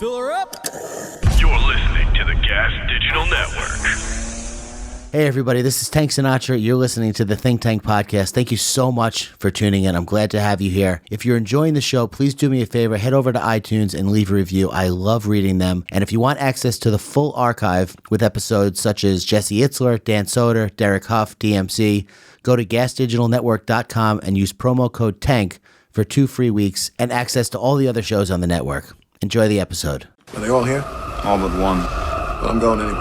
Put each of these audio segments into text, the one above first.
Fill her up. You're listening to the Gas Digital Network. Hey everybody, this is Tank Sinatra. You're listening to the Think Tank Podcast. Thank you so much for tuning in. I'm glad to have you here. If you're enjoying the show, please do me a favor. Head over to iTunes and leave a review. I love reading them. And if you want access to the full archive with episodes such as Jesse Itzler, Dan Soder, Derek Huff, DMC, go to gasdigitalnetwork.com and use promo code TANK for 2 free weeks and access to all the other shows on the network. Enjoy the episode. Are they all here? All but one. Well, I'm going anyway.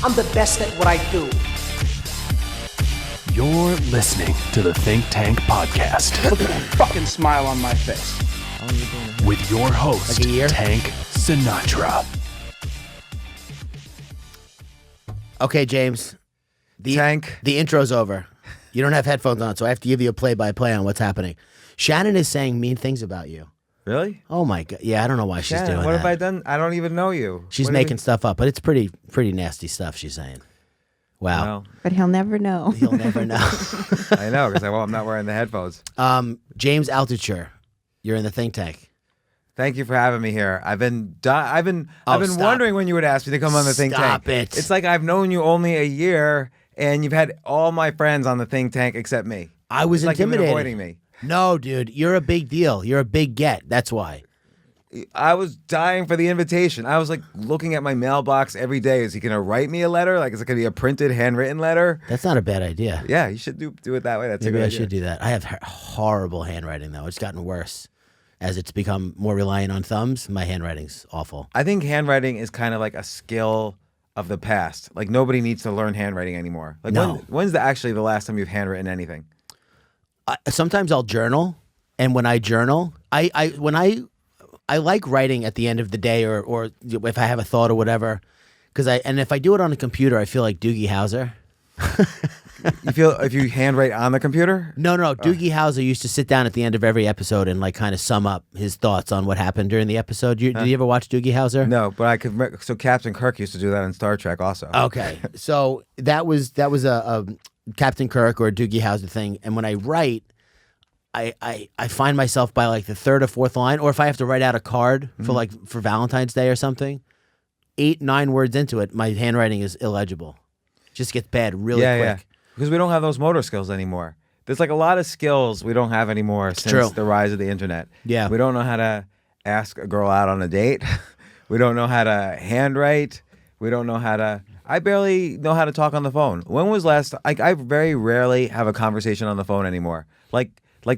I'm the best at what I do. You're listening to the Think Tank Podcast. Look at that fucking smile on my face. With your host, Like a year? Tank Sinatra. Okay, James. Tank. The intro's over. You don't have headphones on, so I have to give you a play-by-play on what's happening. Shannon is saying mean things about you. Really? Oh my God. Yeah, I don't know why she's Shannon, doing what that. have I done? I don't even know you. She's What do you making stuff up, but it's pretty nasty stuff she's saying. Wow. Well, But he'll never know. You'll never know. I know, because I'm not wearing the headphones. James Altucher, you're in the Think Tank. Thank you for having me here. I've been stop. wondering when you would ask me to come on the Think Tank. Stop it. It's like I've known you only a year, and you've had all my friends on the Think Tank except me. I was It's like you've been intimidated. avoiding me. No, dude, you're a big deal. You're a big get. That's why. I was dying for the invitation. I was like looking at my mailbox every day. Is he going to write me a letter? Like, is it going to be a printed, handwritten letter? That's not a bad idea. Yeah, you should do it that way. That's a Maybe good I idea. should do that. I have horrible handwriting, though. It's gotten worse. As it's become more reliant on thumbs, my handwriting's awful. I think handwriting is kind of like a skill of the past. Like nobody needs to learn handwriting anymore. Like No. when's actually the last time you've handwritten anything? Sometimes I'll journal, and when I journal, I like writing at the end of the day, or if I have a thought or whatever, and if I do it on a computer, I feel like Doogie Howser. You feel if you handwrite on the computer? No. Doogie Howser used to sit down at the end of every episode and like kind of sum up his thoughts on what happened during the episode. Did you ever watch Doogie Howser? No, but I could. So Captain Kirk used to do that in Star Trek also. Okay, so that was a Captain Kirk or a Doogie Howser thing, and when I write, I find myself by like the third or fourth line, or if I have to write out a card for Valentine's Day or something, 8-9 words into it, my handwriting is illegible. Just gets bad really quick. Yeah. Because we don't have those motor skills anymore. There's like a lot of skills we don't have anymore since true. the rise of the internet. Yeah. We don't know how to ask a girl out on a date. We don't know how to handwrite. We don't know how to. I barely know how to talk on the phone. When was last? I very rarely have a conversation on the phone anymore. Like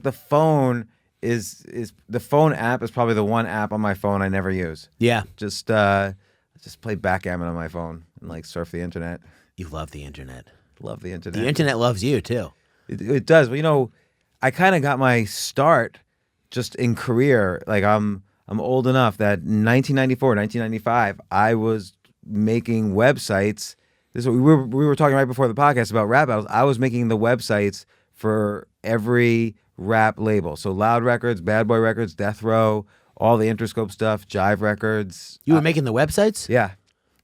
the phone is the phone app is probably the one app on my phone I never use. Yeah, Just play backgammon on my phone and like surf the internet. you love the internet. Love the internet. The internet loves you too. It does. But, you know, I kind of got my start just in career. Like I'm old enough that in 1994, 1995, I was making websites. This is what we were talking right before the podcast about rap battles. I was making the websites for every rap label. So Loud Records, Bad Boy Records, Death Row, all the Interscope stuff, Jive Records. You were making the websites? Yeah.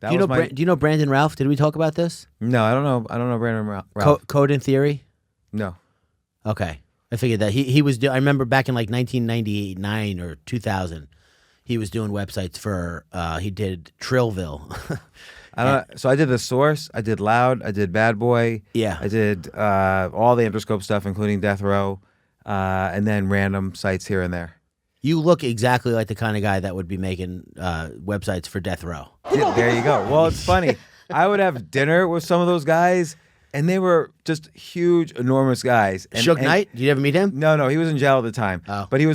That Do you was know my... do you know Brandon Ralph? Did we talk about this? No, I don't know. I don't know Brandon Ralph. Code in Theory? No. Okay. I figured that he was I remember back in like 1999 or 2000, he was doing websites for he did Trillville. So I did The Source, I did Loud, I did Bad Boy. Yeah. I did all the Interscope stuff, including Death Row, and then random sites here and there. You look exactly like the kind of guy that would be making websites for Death Row. Yeah, there you go. Well, it's funny. I would have dinner with some of those guys, and they were just huge, enormous guys. And, Suge Knight? Did you ever meet him? No, he was in jail at the time. Oh. But he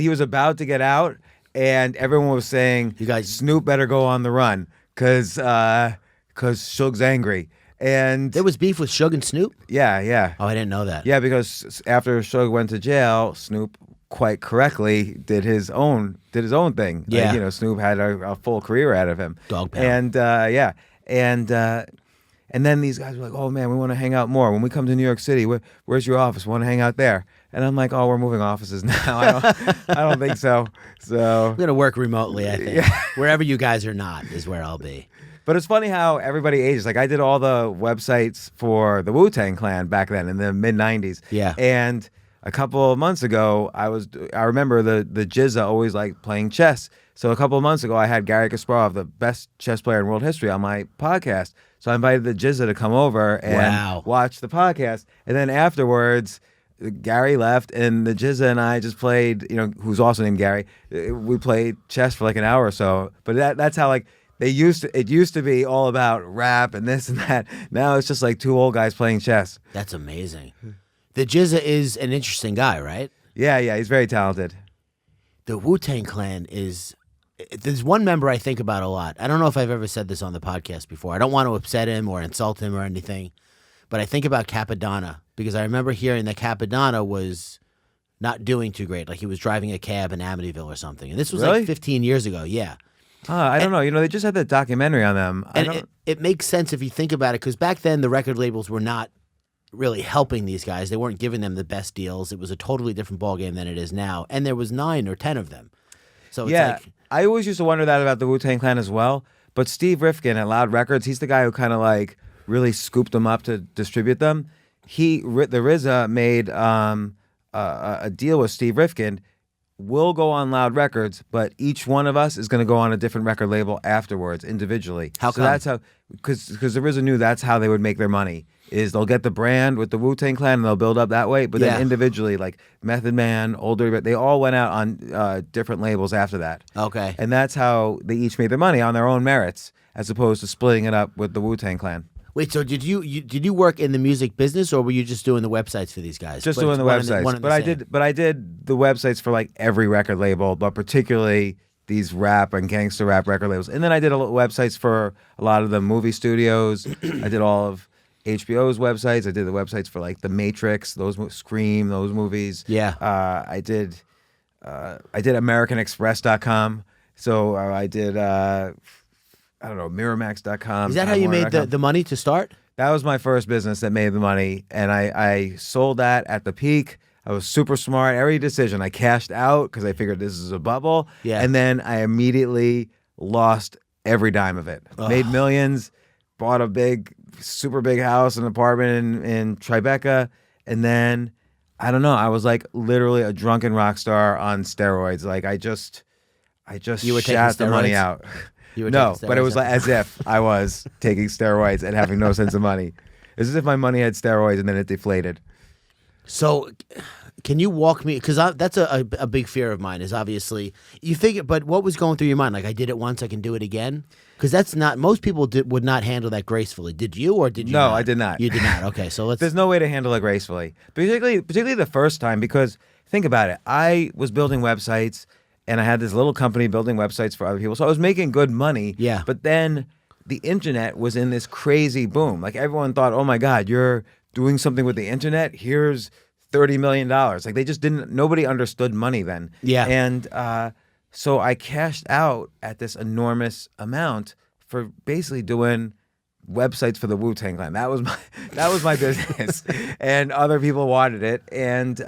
was about to get out, and everyone was saying, You guys- Snoop better go on the run because Suge's angry. And There was beef with Suge and Snoop? yeah. Oh, I didn't know that. Yeah, because after Suge went to jail, Snoop quite correctly did his own thing. Yeah. Like, Snoop had a full career out of him. Dog pound. And and then these guys were like, "Oh man, we want to hang out more. When we come to New York City, where's your office? Want to hang out there?" And I'm like, "Oh, we're moving offices now. I don't think so." So, I'm going to work remotely, I think. Wherever you guys are not is where I'll be. but it's funny how everybody ages. Like I did all the websites for the Wu-Tang Clan back then in the mid '90s. Yeah. And a couple of months ago, I remember the Jizza always like playing chess. So a couple of months ago, I had Gary Kasparov, the best chess player in world history, on my podcast. So I invited the Jizza to come over and watch the podcast. And then afterwards, Gary left, and the Jizza and I just played, who's also named Gary. We played chess for like an hour or so. But that's how like it used to be all about rap and this and that. Now it's just like two old guys playing chess. That's amazing. The Jizza is an interesting guy, right? Yeah, he's very talented. The Wu-Tang Clan is... There's one member I think about a lot. I don't know if I've ever said this on the podcast before. I don't want to upset him or insult him or anything, but I think about Capadonna because I remember hearing that Capadonna was not doing too great. Like he was driving a cab in Amityville or something. And this was Really? like 15 years ago. Yeah. I don't know. They just had that documentary on them. It makes sense if you think about it because back then the record labels were not really helping these guys. They weren't giving them the best deals. It was a totally different ballgame than it is now. And there was 9 or 10 of them. So it's like... I always used to wonder that about the Wu-Tang Clan as well. But Steve Rifkin at Loud Records, he's the guy who kind of like really scooped them up to distribute them. The RZA made a deal with Steve Rifkin. We'll go on Loud Records, but each one of us is going to go on a different record label afterwards, individually. How come? So that's how, because the RZA knew that's how they would make their money. Is they'll get the brand with the Wu-Tang Clan and they'll build up that way, but then individually, like Method Man, Older, they all went out on different labels after that. Okay. And that's how they each made their money on their own merits, as opposed to splitting it up with the Wu-Tang Clan. Wait, so did you work in the music business, or were you just doing the websites for these guys? Just doing the websites, but I did the websites for like every record label, but particularly these rap and gangster rap record labels. And then I did websites for a lot of the movie studios. I did all of HBO's websites. I did the websites for like The Matrix, Scream, those movies. Yeah. I did AmericanExpress.com. So I did Miramax.com. Is that how you made the money to start? That was my first business that made the money, and I sold that at the peak. I was super smart. Every decision, I cashed out because I figured this is a bubble. Yeah. And then I immediately lost every dime of it. Made millions, bought a super big house, an apartment in Tribeca, and then I don't know. I was like literally a drunken rock star on steroids. Like I just shat the money out. No, but it was like as if I was taking steroids and having no sense of money. It's as if my money had steroids and then it deflated. So, can you walk me? Because that's a big fear of mine. Is obviously you figure, but what was going through your mind? Like I did it once, I can do it again. Because that's not most people would not handle that gracefully. Did you or did you? No, not? I did not. You did not. Okay, so let's. There's no way to handle it gracefully, particularly the first time. Because think about it, I was building websites. And I had this little company building websites for other people. So I was making good money. Yeah. But then the internet was in this crazy boom. Like everyone thought, oh my God, you're doing something with the internet? Here's $30 million. Like they just nobody understood money then. Yeah. And so I cashed out at this enormous amount for basically doing websites for the Wu-Tang Clan. That was my business. And other people wanted it. And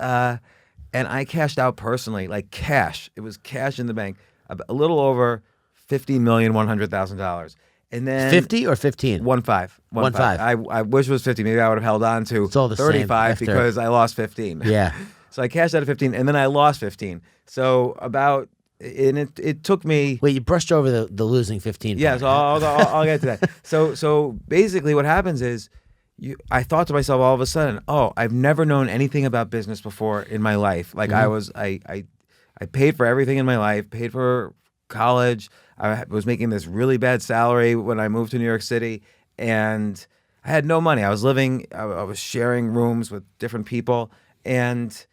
I cashed out personally, like cash. It was cash in the bank, a little over $50,100,000. And then 50 or 15? 1.5. 1.5. I wish it was 50. Maybe I would have held on to 35 because I lost 15. Yeah. So I cashed out at 15, and then I lost 15. So it took me. Wait, you brushed over the losing 15. Yeah, so I'll get to that. So basically, what happens is. I thought to myself all of a sudden, oh, I've never known anything about business before in my life. Like I paid for everything in my life, paid for college. I was making this really bad salary when I moved to New York City, and I had no money. I was sharing rooms with different people, and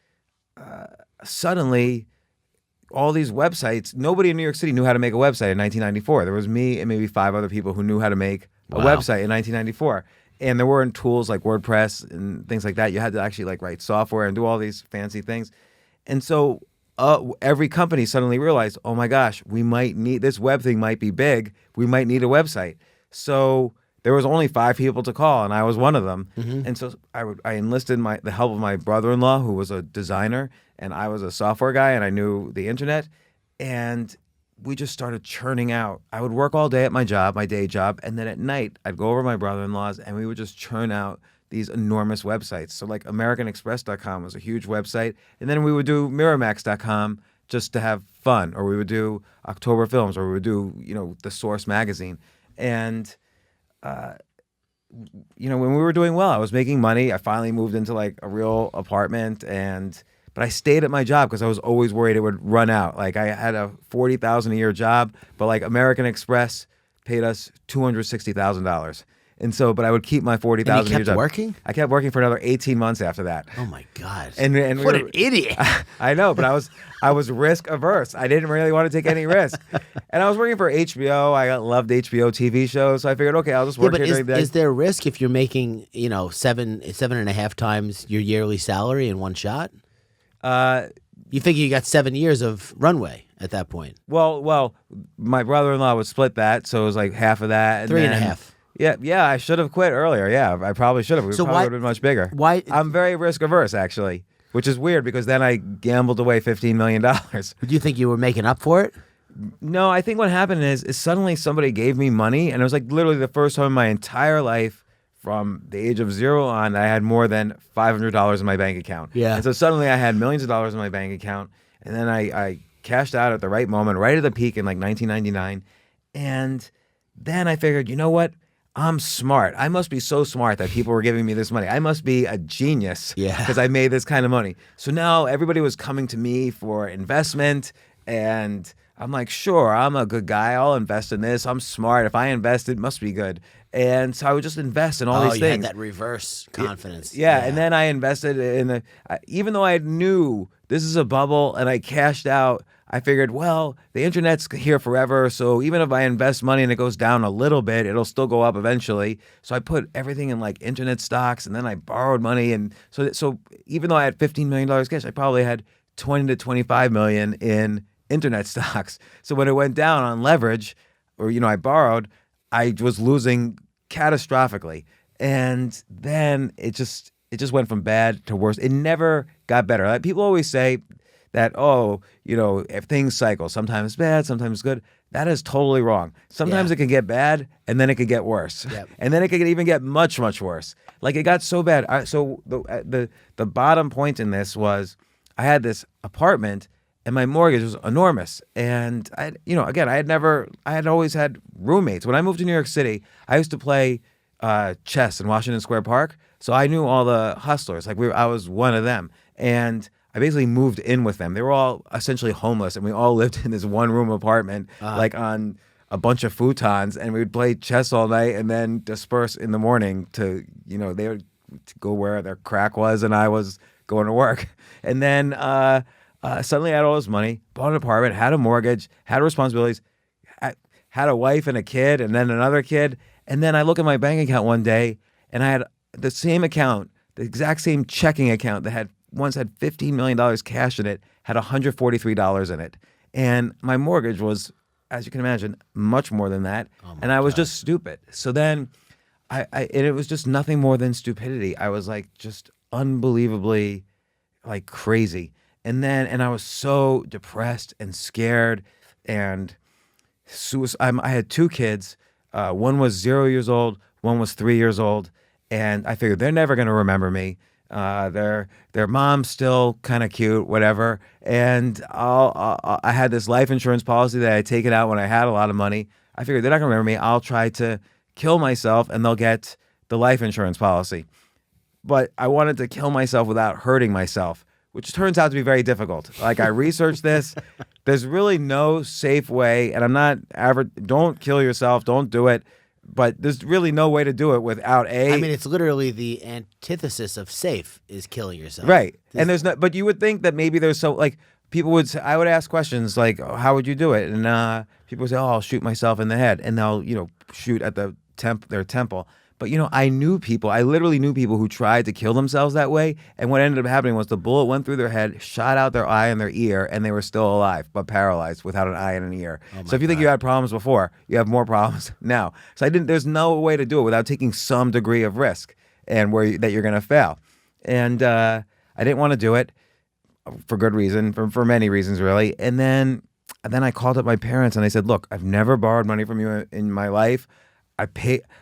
suddenly all these websites, nobody in New York City knew how to make a website in 1994. There was me and maybe 5 other people who knew how to make a website in 1994. And there weren't tools like WordPress and things like that. You had to actually like write software and do all these fancy things. And so every company suddenly realized, oh my gosh, we might need, this web thing might be big. We might need a website. So there was only 5 people to call, and I was one of them. Mm-hmm. And so I enlisted the help of my brother-in-law, who was a designer, and I was a software guy, and I knew the internet. And we just started churning out. I would work all day at my day job, and then at night I'd go over to my brother-in-law's, and we would just churn out these enormous websites. So like AmericanExpress.com was a huge website. And then we would do Miramax.com just to have fun. Or we would do October Films, or we would do, The Source magazine. And, when we were doing well, I was making money. I finally moved into like a real apartment, but I stayed at my job because I was always worried it would run out. Like I had a $40,000 a year job, but like American Express paid us $260,000. And so, but I would keep my $40,000 a year job. Working? I kept working for another 18 months after that. Oh my God! And what an idiot! I know, but I was risk averse. I didn't really want to take any risk. And I was working for HBO. I loved HBO TV shows, so I figured, okay, I'll just work here during the day. Is there risk if you're making 7.5 times your yearly salary in one shot? You figure you got 7 years of runway at that point. Well, my brother-in-law would split that, so it was like half of that. And 3.5. Yeah, I should have quit earlier. Yeah, I probably should have. We probably would have been much bigger. Why? I'm very risk averse, actually, which is weird because then I gambled away $15 million. Do you think you were making up for it? No, I think what happened is suddenly somebody gave me money, and it was like literally the first time in my entire life from the age of 0 on that I had more than $500 in my bank account. Yeah. And so suddenly I had millions of dollars in my bank account, and then I cashed out at the right moment, right at the peak in like 1999. And then I figured, you know what? I'm smart. I must be so smart that people were giving me this money. I must be a genius because I made this kind of money. So now everybody was coming to me for investment, and I'm like, sure, I'm a good guy. I'll invest in this. I'm smart. If I invest, it must be good. And so I would just invest in all these things. Had that reverse confidence. Yeah, and then I invested in even though I knew this is a bubble and I cashed out, I figured, well, the internet's here forever, so even if I invest money and it goes down a little bit, it'll still go up eventually. So I put everything in like internet stocks, and then I borrowed money, and so even though I had $15 million cash, I probably had 20 to 25 million in internet stocks. So when it went down on leverage, or I borrowed, I was losing catastrophically, and then it just went from bad to worse. It never got better. Like, people always say that, if things cycle, sometimes bad, sometimes good. That is totally wrong. Sometimes it can get bad, and then it could get worse. Yep. And then it could even get much, much worse. Like, it got so bad. So the bottom point in this was I had this apartment, and my mortgage was enormous. And I had always had roommates. When I moved to New York City, I used to play chess in Washington Square Park. So I knew all the hustlers. Like, I was one of them. And I basically moved in with them. They were all essentially homeless, and we all lived in this one-room apartment, like on a bunch of futons, and we would play chess all night and then disperse in the morning to, they would go where their crack was, and I was going to work. And then suddenly I had all this money, bought an apartment, had a mortgage, had responsibilities, had a wife and a kid, and then another kid. And then I look at my bank account one day, and I had the same account, the exact same checking account that once had $15 million cash in it, had $143 in it. And my mortgage was, as you can imagine, much more than that. And I was just stupid. So then and it was just nothing more than stupidity. I was like just unbelievably like crazy. And I was so depressed and scared, and I had 2 kids. One was 0 years old, one was 3 years old. And I figured they're never going to remember me. Their mom's still kind of cute, whatever. And I had this life insurance policy that I had taken out when I had a lot of money. I figured they're not going to remember me. I'll try to kill myself, and they'll get the life insurance policy. But I wanted to kill myself without hurting myself, which turns out to be very difficult. Like, I researched this. There's really no safe way, and I'm not don't kill yourself, don't do it. But there's really no way to do it without I mean, it's literally the antithesis of safe is killing yourself. Right. And but you would think that maybe there's people would say, I would ask questions like, oh, how would you do it? And people would say, oh, I'll shoot myself in the head. And they'll, shoot at their temple. But, I literally knew people who tried to kill themselves that way. And what ended up happening was the bullet went through their head, shot out their eye and their ear, and they were still alive, but paralyzed without an eye and an ear. So if you think you had problems before, you have more problems now. So there's no way to do it without taking some degree of risk and that you're going to fail. And I didn't want to do it for good reason, for many reasons, really. And then I called up my parents and I said, look, I've never borrowed money from you in my life. I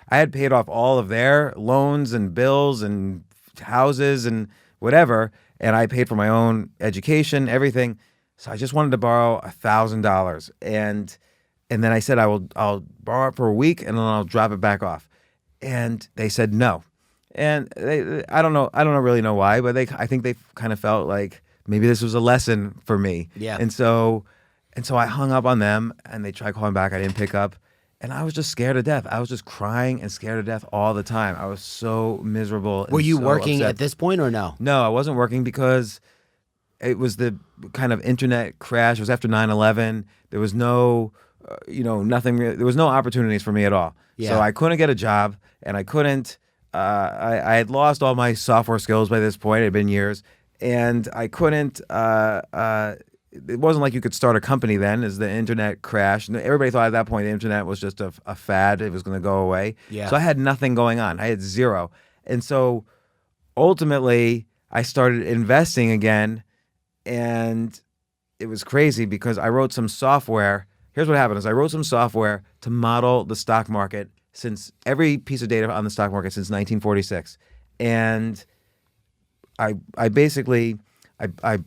had paid off all of their loans and bills and houses and whatever, and I paid for my own education, everything. So I just wanted to borrow $1,000, and then I said I'll borrow it for a week and then I'll drop it back off. And they said no. And I don't really know why, but I think they kind of felt like maybe this was a lesson for me. Yeah. And so I hung up on them, and they tried calling back. I didn't pick up, and I was just scared to death. I was just crying and scared to death all the time. I was so miserable. Were you so working upset. at this point or no? No, I wasn't working because it was the kind of internet crash. It was after 9/11. There was no, nothing. There was no opportunities for me at all. Yeah. So I couldn't get a job, and I couldn't. I had lost all my software skills by this point. It had been years, and I couldn't. It wasn't like you could start a company then, as the internet crashed. Everybody thought at that point the internet was just a fad. It was going to go away. Yeah. So I had nothing going on. I had zero. And so ultimately I started investing again, and it was crazy because I wrote some software. Here's what happened is I wrote some software to model the stock market since every piece of data on the stock market since 1946. And I basically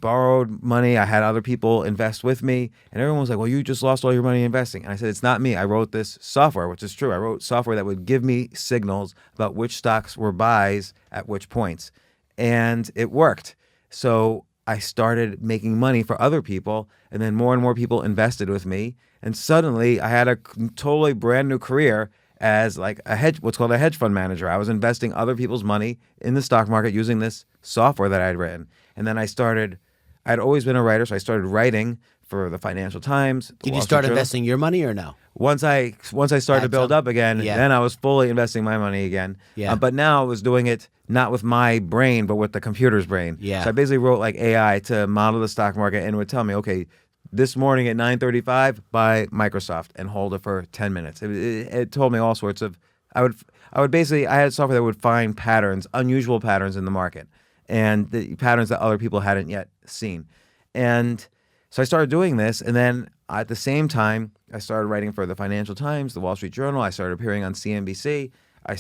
borrowed money. I had other people invest with me, and everyone was like, well, you just lost all your money investing. And I said, it's not me. I wrote this software, which is true. I wrote software that would give me signals about which stocks were buys at which points. And it worked. So I started making money for other people, and then more and more people invested with me. And suddenly I had a totally brand new career as like what's called a hedge fund manager. I was investing other people's money in the stock market using this software that I'd written. And then I'd always been a writer, so I started writing for the Financial Times. Did you start investing your money or no? Once I started to build up again, Yeah. then I was fully investing my money again. Yeah. But now I was doing it not with my brain, but with the computer's brain. Yeah. So I basically wrote like AI to model the stock market, and it would tell me, okay, this morning at 9:35, buy Microsoft and hold it for 10 minutes. It told me all sorts of. I had software that would find patterns, unusual patterns in the market, and the patterns that other people hadn't yet seen. And so I started doing this, and then at the same time, I started writing for the Financial Times, the Wall Street Journal. I started appearing on CNBC. I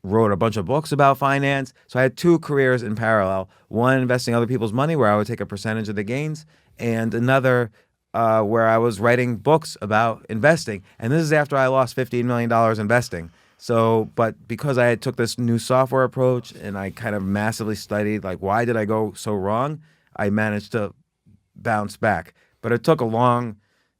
wrote a bunch of books about finance. So I had two careers in parallel: one investing other people's money, where I would take a percentage of the gains, and another where I was writing books about investing. And this is after I lost $15 million investing. So, but because I had took this new software approach and I kind of massively studied, like, why did I go so wrong? I managed to bounce back. But it took a long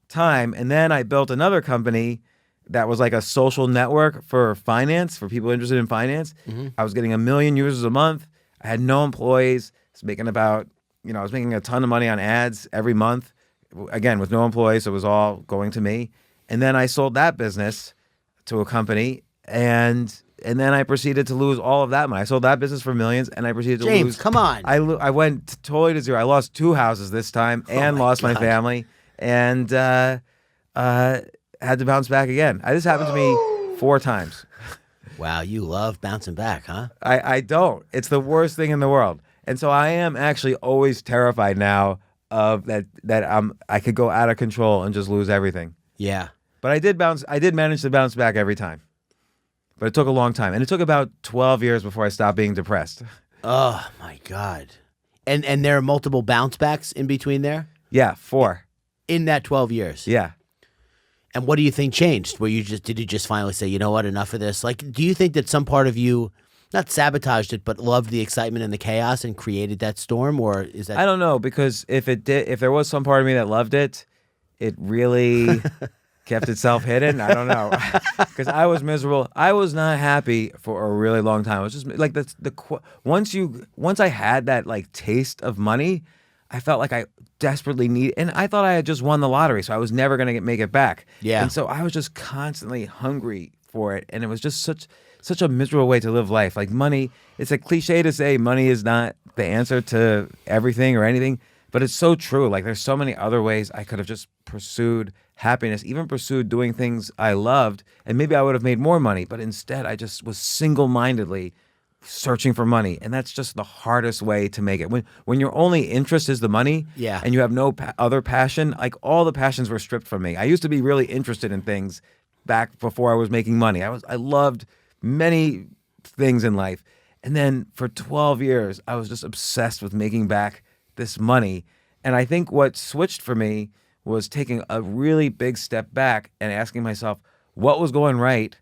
time. And then I built another company that was like a social network for finance, for people interested in finance. Mm-hmm. I was getting 1 million users a month. I had no employees. I was making I was making a ton of money on ads every month. Again, with no employees, so it was all going to me. And then I sold that business to a company, and then I proceeded to lose all of that money. I sold that business for millions, and I proceeded to lose. James, come on. I went totally to zero. I lost 2 houses this time, and lost my family, and had to bounce back again. This happened to me 4 times. Wow, you love bouncing back, huh? I don't. It's the worst thing in the world. And so I am actually always terrified now of that I could go out of control and just lose everything. Yeah. But I did manage to bounce back every time. But it took a long time. And it took about 12 years before I stopped being depressed. Oh my God. And there are multiple bounce backs in between there? Yeah, 4. In that 12 years? Yeah. And what do you think changed? Did you just finally say, you know what, enough of this? Like, do you think that some part of you not sabotaged it, but loved the excitement and the chaos and created that storm? Or is that... I don't know, because if there was some part of me that loved it, it really kept itself hidden. I don't know. Because I was miserable. I was not happy for a really long time. It was just like once I had that like taste of money, I felt like I desperately and I thought I had just won the lottery, so I was never going to make it back. Yeah. And so I was just constantly hungry for it, and it was just such a miserable way to live life. Like money, it's a cliche to say money is not the answer to everything or anything, but it's so true. Like there's so many other ways I could have just pursued happiness, even pursued doing things I loved, and maybe I would have made more money, but instead I just was single-mindedly searching for money, and that's just the hardest way to make it. When your only interest is the money, Yeah. and you have no other passion, like all the passions were stripped from me. I used to be really interested in things, back before I was making money. I loved many things in life. And then for 12 years, I was just obsessed with making back this money. And I think what switched for me was taking a really big step back and asking myself, what was going right?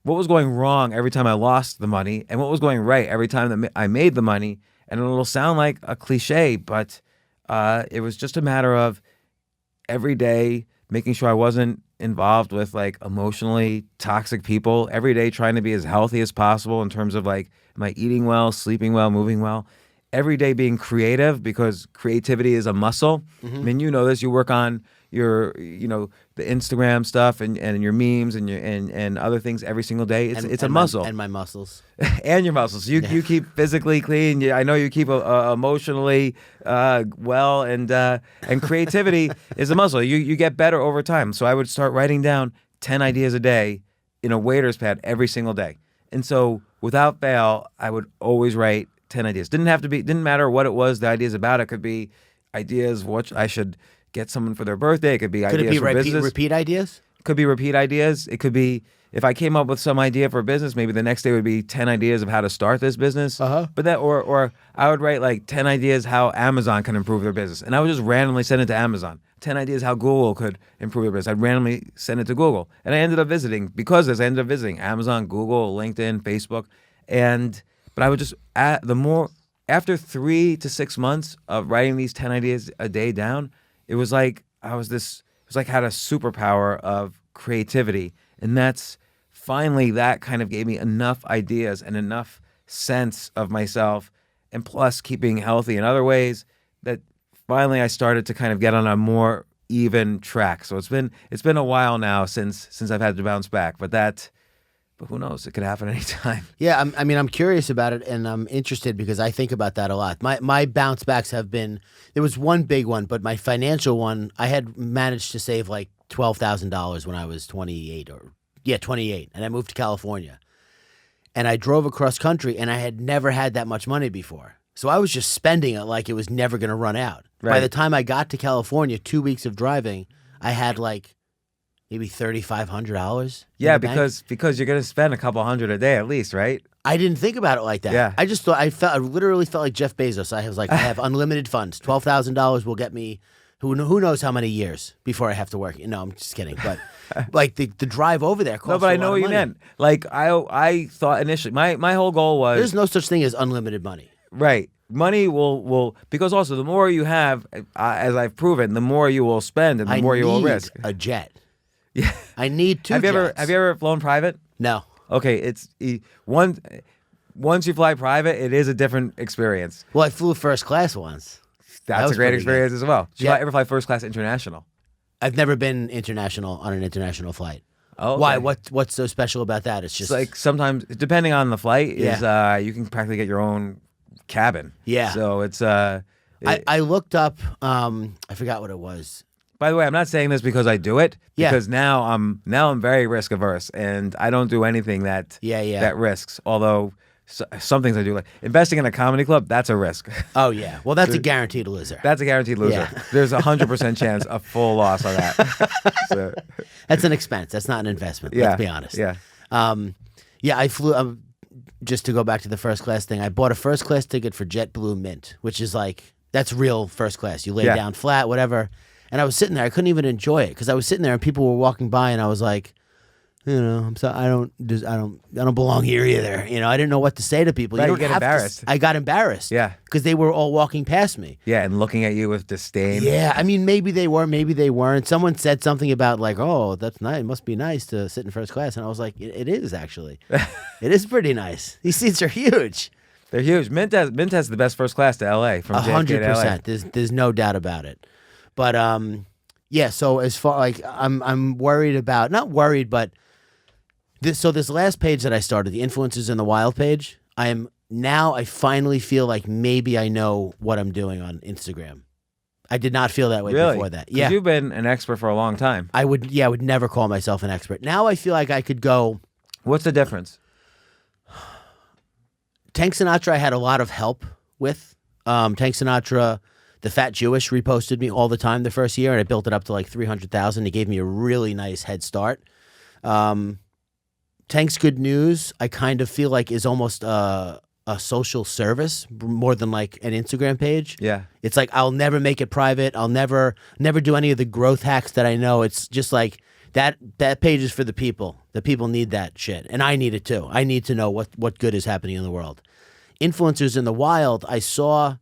What was going wrong every time I lost the money? And what was going right every time that I made the money? And it'll sound like a cliche, but it was just a matter of every day making sure I wasn't involved with like emotionally toxic people, every day trying to be as healthy as possible in terms of like, am I eating well, sleeping well, moving well? Every day being creative, because creativity is a muscle. I mean, you know this, you work on your, the Instagram stuff and your memes and and other things every single day. It's a muscle. And my muscles. And your muscles. You keep physically clean. I know you keep emotionally well, and creativity is a muscle. You get better over time. So I would start writing down 10 ideas a day in a waiter's pad every single day. And so without fail, I would always write 10 ideas. Didn't matter what it was, the ideas about it could be ideas what I should get someone for their birthday. It could be ideas for business. Repeat ideas? Could be repeat ideas. It could be, if I came up with some idea for a business, maybe the next day would be 10 ideas of how to start this business. But that, or I would write like 10 ideas how Amazon can improve their business. And I would just randomly send it to Amazon. 10 ideas how Google could improve their business. I'd randomly send it to Google. And I ended up visiting Amazon, Google, LinkedIn, Facebook. But I would just, after 3 to 6 months of writing these 10 ideas a day down, it was like had a superpower of creativity. And that kind of gave me enough ideas and enough sense of myself, and plus keeping healthy in other ways, that finally I started to kind of get on a more even track. So it's been a while now since I've had to bounce back, but who knows? It could happen anytime. Yeah, I'm curious about it, and I'm interested because I think about that a lot. My bounce backs have been, there was one big one, but my financial one, I had managed to save like $12,000 when I was 28, and I moved to California. And I drove across country, and I had never had that much money before. So I was just spending it like it was never going to run out. Right. By the time I got to California, 2 weeks of driving, I had like maybe $3,500. Yeah, because you're gonna spend a couple $100 a day at least, right? I didn't think about it like that. Yeah. I just thought I literally felt like Jeff Bezos. I was like, I have unlimited funds. $12,000 will get me who knows how many years before I have to work. No, I'm just kidding. But like the drive over there cost No, but I a know lot what of you money. meant. Like I thought initially, my whole goal was, There's no such thing as unlimited money. right. Money will because also the more you have, as I've proven, the more you will spend and the more you will risk. A jet. Yeah. I need two Have you jets. ever flown private? No. Okay, once you fly private, it is a different experience. Well, I flew first class once. That That's was a great pretty experience as well. Did you Yeah. ever fly first class international? I've never been international on an international flight. Oh, Why? okay. What's so special about that? It's It's just like sometimes, depending on the flight, you can practically get your own cabin. Yeah. So it's I looked up. I forgot what it was. By the way, I'm not saying this because I do it. Yeah. Because now I'm very risk averse, and I don't do anything that that risks. Although some things I do, like investing in a comedy club, that's a risk. Oh yeah. Well, that's a guaranteed loser. That's a guaranteed loser. Yeah. There's 100% chance of full loss on that. So, That's an expense. That's not an investment. yeah. Let's be honest. Yeah. Yeah. I flew. Just to go back to the first class thing, I bought a first class ticket for JetBlue Mint, which is like, that's real first class. You lay Yeah. down flat, whatever. And I was sitting there. I couldn't even enjoy it because I was sitting there and people were walking by, and I was like, I'm sorry, I don't belong here either. I didn't know what to say to people. Right, You you don't get have to embarrassed. I got embarrassed. Yeah. Because they were all walking past me. Yeah, and looking at you with disdain. Yeah, I mean, maybe they were, maybe they weren't. Someone said something about like, oh, that's nice. It must be nice to sit in first class. And I was like, it is actually. It is pretty nice. These seats are huge. They're huge. Mint has the best first class to LA from JFK to LA. 100%. There's no doubt about it. But yeah. So as far like I'm worried about, not worried, but this last page that I started, the Influencers in the Wild page, I finally feel like maybe I know what I'm doing on Instagram. I did not feel that way Really? before that. 'Cause Yeah. you've been an expert for a long time. I would never call myself an expert. Now I feel like I could go. What's the difference? Tank Sinatra I had a lot of help with. Tank Sinatra, the Fat Jewish, reposted me all the time the first year, and I built it up to like 300,000. It gave me a really nice head start. Tank's Good News, I kind of feel like is almost a social service more than like an Instagram page. Yeah. It's like I'll never make it private. I'll never do any of the growth hacks that I know. It's just like that page is for the people. The people need that shit. And I need it too. I need to know what good is happening in the world. Influencers in the Wild, I saw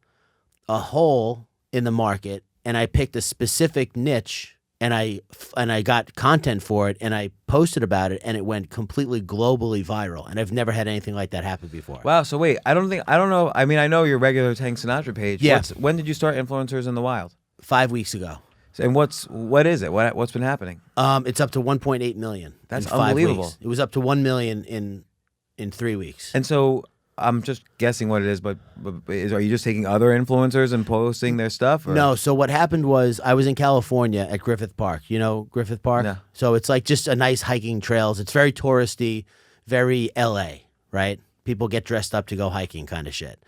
a hole in the market and I picked a specific niche and I got content for it and I posted about it and it went completely globally viral. And I've never had anything like that happen before. Wow. So wait, I don't know. I mean, I know your regular Tank Sinatra page. Yeah. When did you start Influencers in the Wild? 5 weeks ago. And what is it? What's been happening? It's up to 1.8 million. That's in 5 unbelievable. weeks. It was up to 1 million in 3 weeks. And so I'm just guessing what it is, but are you just taking other influencers and posting their stuff? Or? No. So what happened was I was in California at Griffith Park. You know Griffith Park? No. So it's like just a nice hiking trails. It's very touristy, very LA, right? People get dressed up to go hiking kind of shit.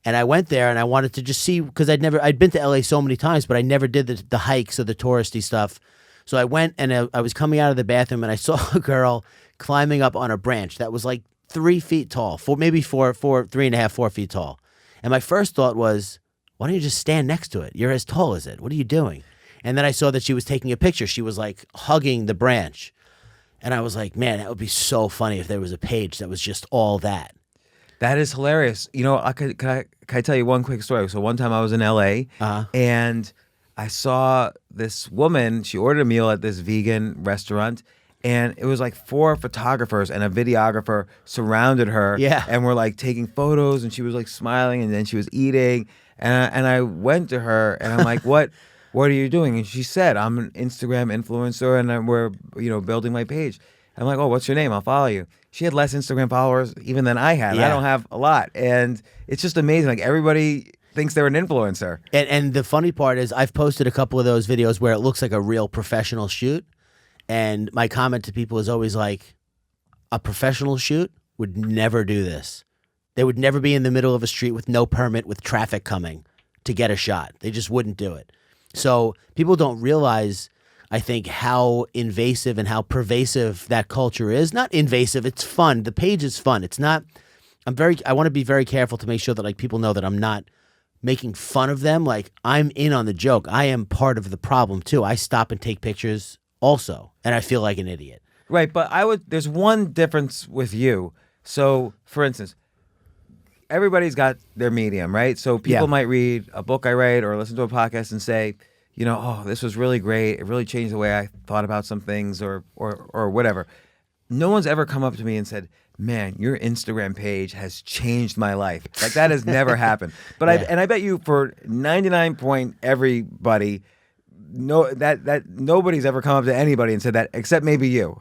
And I went there and I wanted to just see, because I'd been to LA so many times, but I never did the hikes or the touristy stuff. So I went and I was coming out of the bathroom and I saw a girl climbing up on a branch that was like 3 feet tall, maybe 3.5, 4 feet tall. And my first thought was, why don't you just stand next to it? You're as tall as it. What are you doing? And then I saw that she was taking a picture. She was like hugging the branch. And I was like, man, that would be so funny if there was a page that was just all that. That is hilarious. You know, can I tell you one quick story? So one time I was in LA and I saw this woman. She ordered a meal at this vegan restaurant. And it was like 4 photographers and a videographer surrounded her. Yeah. And were like taking photos and she was like smiling and then she was eating. And I went to her and I'm like, what are you doing? And she said, I'm an Instagram influencer and we're, building my page. I'm like, oh, what's your name? I'll follow you. She had less Instagram followers even than I had. Yeah. I don't have a lot. And it's just amazing. Like everybody thinks they're an influencer. And the funny part is I've posted a couple of those videos where it looks like a real professional shoot. And my comment to people is always like, a professional shoot would never do this. They would never be in the middle of a street with no permit with traffic coming to get a shot. They just wouldn't do it. So people don't realize, I think, how invasive and how pervasive that culture is. Not invasive, it's fun. The page is fun. It's not, I want to be very careful to make sure that like people know that I'm not making fun of them. Like I'm in on the joke. I am part of the problem too. I stop and take pictures also, and I feel like an idiot. Right, but there's one difference with you. So, for instance, everybody's got their medium, right? So people might read a book I write or listen to a podcast and say, oh, this was really great. It really changed the way I thought about some things or whatever. No one's ever come up to me and said, man, your Instagram page has changed my life. Like that has never happened. But I bet you for 99 point everybody, that nobody's ever come up to anybody and said that except maybe you.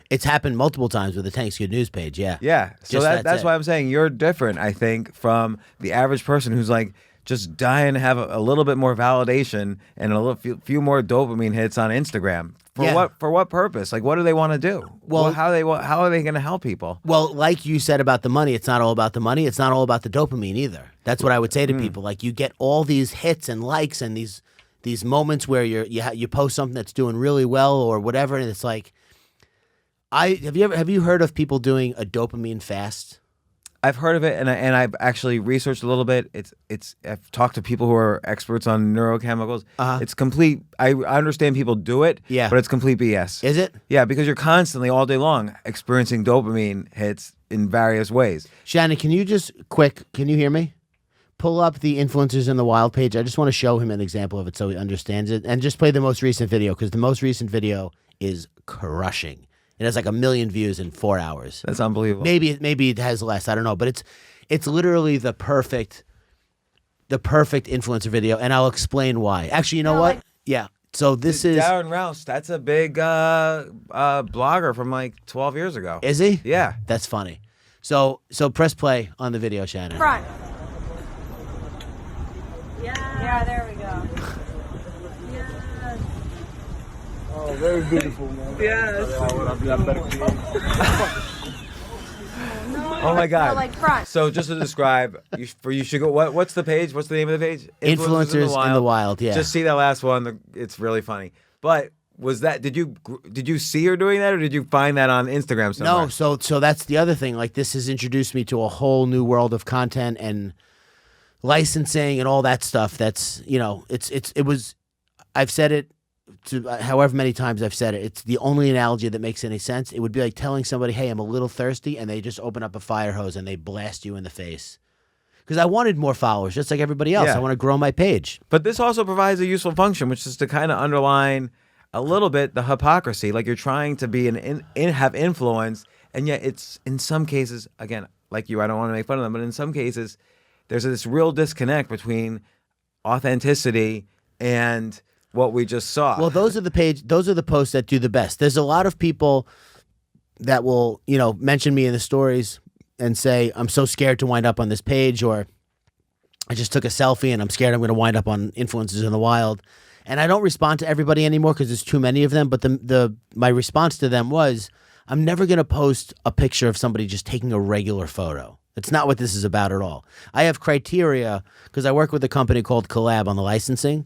It's happened multiple times with the Tank's Good News page, yeah. Yeah. So that's why I'm saying you're different, I think, from the average person who's like just dying to have a little bit more validation and a few more dopamine hits on Instagram. For what purpose? Like what do they want to do? Well, how are they going to help people? Well, like you said about the money, it's not all about the money. It's not all about the dopamine either. That's what I would say to people. Like you get all these hits and likes and these moments where you post something that's doing really well or whatever, and it's like, have you heard of people doing a dopamine fast? I've heard of it, and I've actually researched a little bit. I've talked to people who are experts on neurochemicals. It's complete. I understand people do it, but it's complete BS. Is it? Yeah, because you're constantly all day long experiencing dopamine hits in various ways. Shannon, can you hear me? Pull up the Influencers in the Wild page. I just want to show him an example of it so he understands it. And just play the most recent video, because the most recent video is crushing. It has like 1 million views in 4 hours. That's unbelievable. Maybe it has less. I don't know. But it's literally the perfect influencer video. And I'll explain why. Actually, you know what? Yeah. So this is Darren Rouse. That's a big blogger from like 12 years ago. Is he? Yeah. That's funny. So press play on the video, Shannon. Front. Yeah, there we go. Yes. Oh, very beautiful, man. Yes. Oh my God. No, like front. So just to describe, you should go. What's the page? What's the name of the page? Influencers in the Wild. Yeah. Just see that last one. It's really funny. But was that? Did you see her doing that, or did you find that on Instagram somewhere? No, so that's the other thing. Like, this has introduced me to a whole new world of content and licensing and all that stuff. That's, it was. I've said it to however many times I've said it. It's the only analogy that makes any sense. It would be like telling somebody, "Hey, I'm a little thirsty," and they just open up a fire hose and they blast you in the face. Because I wanted more followers, just like everybody else. Yeah. I want to grow my page. But this also provides a useful function, which is to kind of underline a little bit the hypocrisy. Like, you're trying to be have influence, and yet it's, in some cases, again, like you, I don't want to make fun of them, but in some cases, there's this real disconnect between authenticity and what we just saw. Well, those are the posts that do the best. There's a lot of people that will, mention me in the stories and say, "I'm so scared to wind up on this page," or "I just took a selfie and I'm scared I'm going to wind up on Influencers in the Wild." And I don't respond to everybody anymore because there's too many of them. But my response to them was, I'm never going to post a picture of somebody just taking a regular photo. It's not what this is about at all. I have criteria because I work with a company called Collab on the licensing.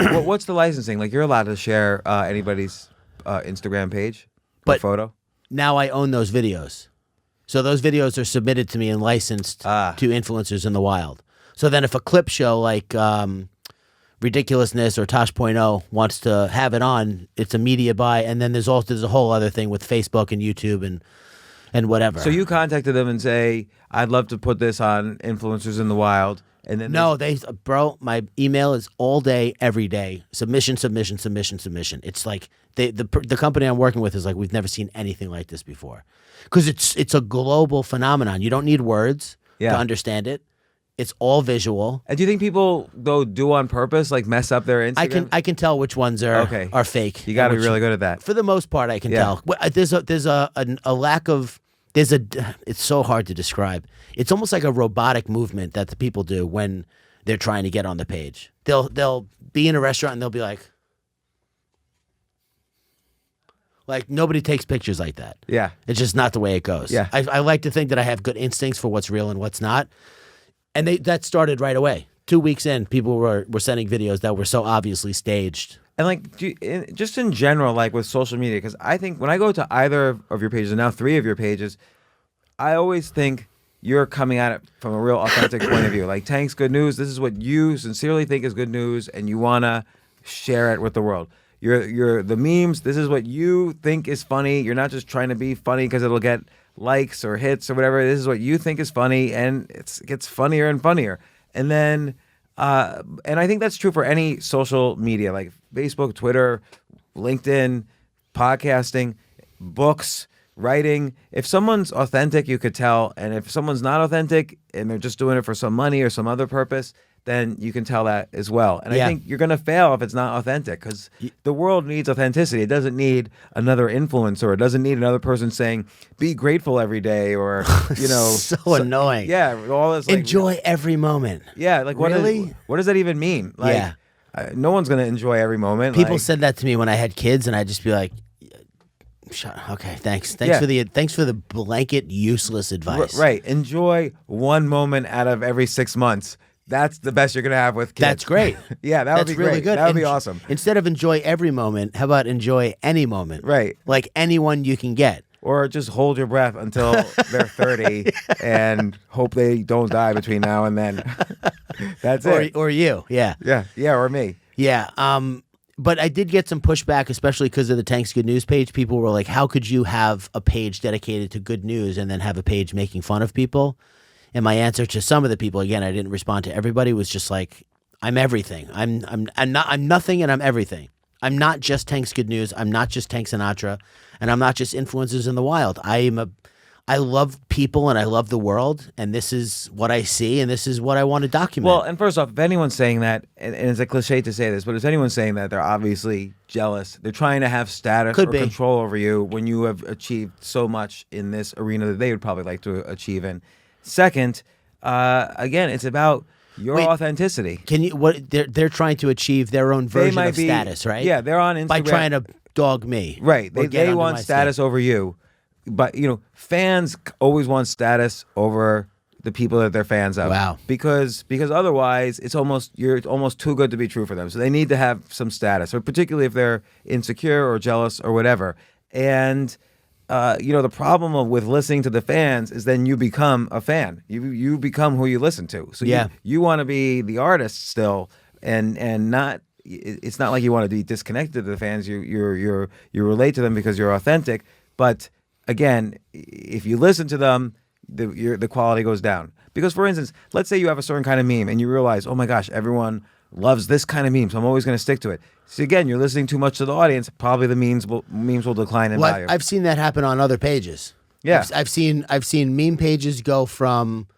What's the licensing? Like, you're allowed to share anybody's Instagram page or But- photo? Now I own those videos. So those videos are submitted to me and licensed to Influencers in the Wild. So then if a clip show like Ridiculousness or Tosh.0 wants to have it on, it's a media buy. And then there's a whole other thing with Facebook and YouTube and whatever. So you contacted them and say, "I'd love to put this on Influencers in the Wild." And then No, bro, my email is all day, every day. Submission. It's like the company I'm working with is like, we've never seen anything like this before. Because it's a global phenomenon. You don't need words to understand it. It's all visual. And do you think people, though, do on purpose, like mess up their Instagram? I can tell which ones are fake. You got to be and which- really good at that. For the most part, I can tell. There's a lack of. It's so hard to describe. It's almost like a robotic movement that the people do when they're trying to get on the page. They'll be in a restaurant and they'll be like nobody takes pictures like that. Yeah. It's just not the way it goes. Yeah. I like to think that I have good instincts for what's real and what's not. And that started right away. 2 weeks in, people were sending videos that were so obviously staged. And like, just in general, like with social media, because I think when I go to either of your pages, and now 3 of your pages, I always think you're coming at it from a real authentic point of view. Like, Tank's Good News, this is what you sincerely think is good news, and you want to share it with the world. You're the memes, this is what you think is funny. You're not just trying to be funny because it'll get likes or hits or whatever. This is what you think is funny, and it gets funnier and funnier. And then, and I think that's true for any social media, like Facebook, Twitter, LinkedIn, podcasting, books, writing. If someone's authentic, you could tell. And if someone's not authentic and they're just doing it for some money or some other purpose, then you can tell that as well. And I think you're going to fail if it's not authentic, because the world needs authenticity. It doesn't need another influencer. It doesn't need another person saying, "Be grateful every day," or, so annoying. Yeah. All this, like, Enjoy every moment. Yeah. Like, what does that even mean? Like, no one's going to enjoy every moment. People like, said that to me when I had kids, and I'd just be like, okay, thanks for the blanket useless advice. Right. Enjoy one moment out of every 6 months. That's the best you're going to have with kids. That's great. Yeah, that would be really great. good. That would be awesome. Instead of enjoy every moment, how about enjoy any moment? Right. Like anyone you can get. Or just hold your breath until they're 30 and hope they don't die between now and then. That's it. Or you, yeah. Yeah, or me. Yeah. But I did get some pushback, especially because of the Tank's Good News page. People were like, how could you have a page dedicated to good news and then have a page making fun of people? And my answer to some of the people, again, I didn't respond to everybody, was just like, I'm everything. I'm nothing, and I'm everything. I'm not just Tank's Good News. I'm not just Tank Sinatra, and I'm not just Influencers in the Wild. I love people and I love the world, and this is what I see, and this is what I want to document. Well, and first off, if anyone's saying that, and it's a cliche to say this, but if anyone's saying that, they're obviously jealous. They're trying to have status or control over you when you have achieved so much in this arena that they would probably like to achieve in. Second, again, it's about your authenticity. Can you? What they're trying to achieve their own version of status, right? Yeah, they're on Instagram by trying to dog me. Right, they want status over you, but fans always want status over the people that they're fans of. Wow. Because otherwise you're almost too good to be true for them. So they need to have some status, or particularly if they're insecure or jealous or whatever. And the problem with listening to the fans is then you become a fan. You become who you listen to. So you want to be the artist still, and not. It's not like you want to be disconnected to the fans. You relate to them because you're authentic. But again, if you listen to them, the quality goes down. Because, for instance, let's say you have a certain kind of meme and you realize, oh my gosh, everyone loves this kind of meme, so I'm always going to stick to it. So again, you're listening too much to the audience. Probably the memes will decline in value. I've seen that happen on other pages. Yeah, I've seen meme pages go from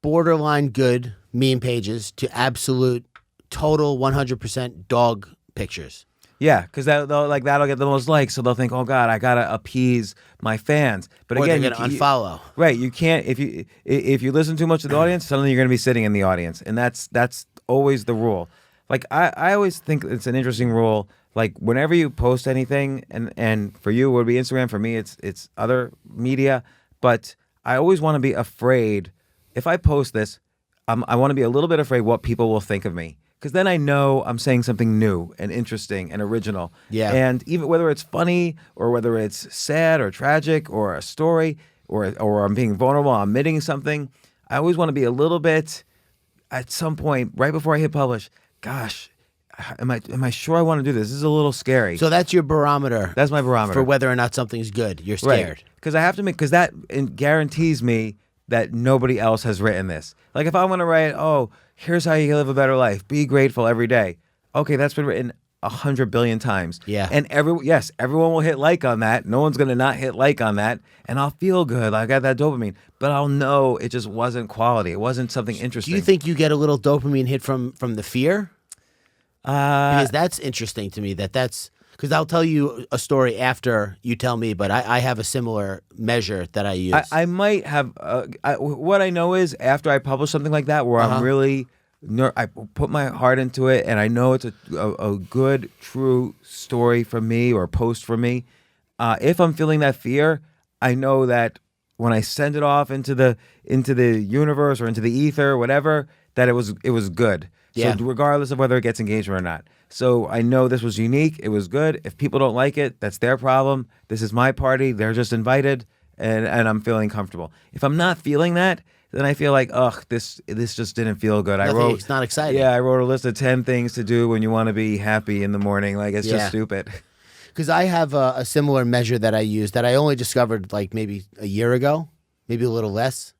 borderline good meme pages to absolute total 100% dog pictures. Yeah, because that'll get the most likes, so they'll think, oh God, I gotta appease my fans. But Or again, they're gonna unfollow. Right, you can't if you listen too much to the audience, suddenly you're gonna be sitting in the audience, and that's always the rule. Like I always think it's an interesting rule. Like whenever you post anything, and for you it would be Instagram, for me it's other media, but I always want to be afraid if I post this, I want to be a little bit afraid what people will think of me. Because then I know I'm saying something new and interesting and original. Yeah. And even whether it's funny or whether it's sad or tragic or a story or I'm being vulnerable, I'm admitting something, I always want to be a little bit, at some point, right before I hit publish, gosh, am I sure I want to do this? This is a little scary. So that's your barometer. That's my barometer. For whether or not something's good. You're scared. Because I have to because that guarantees me that nobody else has written this. Like if I want to write, oh, here's how you live a better life. Be grateful every day. Okay, that's been written 100 billion times. Yeah. And everyone will hit like on that. No one's going to not hit like on that. And I'll feel good. I got that dopamine. But I'll know it just wasn't quality. It wasn't something interesting. Do you think you get a little dopamine hit from the fear? Because that's interesting to me. That's because I'll tell you a story after you tell me, but I have a similar measure that I use. I might have. What I know is after I publish something like that, where I'm really, I put my heart into it, and I know it's a good, true story for me or post for me. If I'm feeling that fear, I know that when I send it off into the universe or into the ether, or whatever, that it was good. Yeah. So regardless of whether it gets engagement or not. So I know this was unique. It was good. If people don't like it, that's their problem. This is my party. They're just invited, and I'm feeling comfortable. If I'm not feeling that, then I feel like, ugh, this just didn't feel good. It's not exciting. Yeah, I wrote a list of 10 things to do when you want to be happy in the morning. Like, it's just stupid. Because I have a similar measure that I use that I only discovered like maybe a year ago, maybe a little less.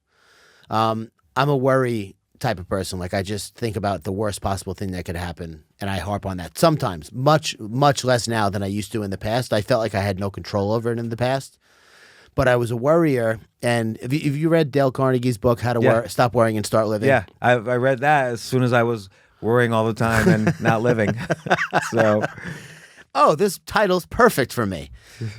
I'm a worry type of person. Like I just think about the worst possible thing that could happen, and I harp on that sometimes. Much less now than I used to in the past. I felt like I had no control over it in the past, but I was a worrier. And if you read Dale Carnegie's book, How to Stop Worrying and Start Living? Yeah, I read that as soon as I was worrying all the time and not living. So, oh, this title's perfect for me.